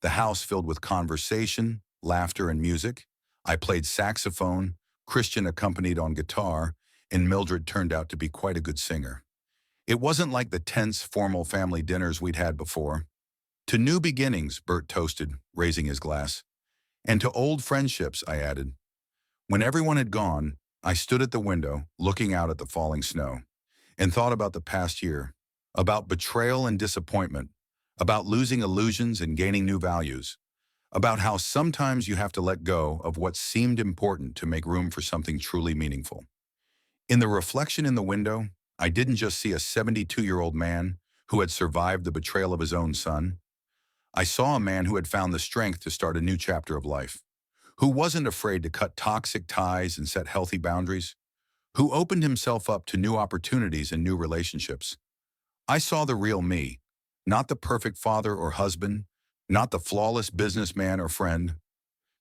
The house filled with conversation, laughter, and music. I played saxophone, Christian accompanied on guitar, and Mildred turned out to be quite a good singer. It wasn't like the tense, formal family dinners we'd had before. To new beginnings, Bert toasted, raising his glass. And to old friendships, I added. When everyone had gone, I stood at the window, looking out at the falling snow, and thought about the past year, about betrayal and disappointment, about losing illusions and gaining new values, about how sometimes you have to let go of what seemed important to make room for something truly meaningful. In the reflection in the window, I didn't just see a 72-year-old man who had survived the betrayal of his own son. I saw a man who had found the strength to start a new chapter of life, who wasn't afraid to cut toxic ties and set healthy boundaries, who opened himself up to new opportunities and new relationships. I saw the real me, Not the perfect father or husband, not the flawless businessman or friend,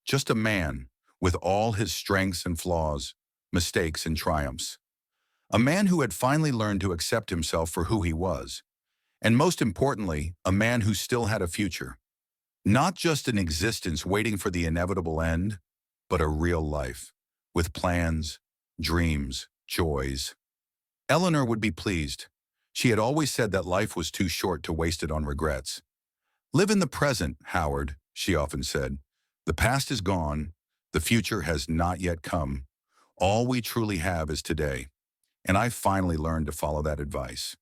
just a man with all his strengths and flaws, mistakes and triumphs. A man who had finally learned to accept himself for who he was. And most importantly, a man who still had a future. Not just an existence waiting for the inevitable end, but a real life, with plans, dreams, joys. Eleanor would be pleased. She had always said that life was too short to waste it on regrets. Live in the present, Howard, she often said. The past is gone. The future has not yet come. All we truly have is today. And I finally learned to follow that advice.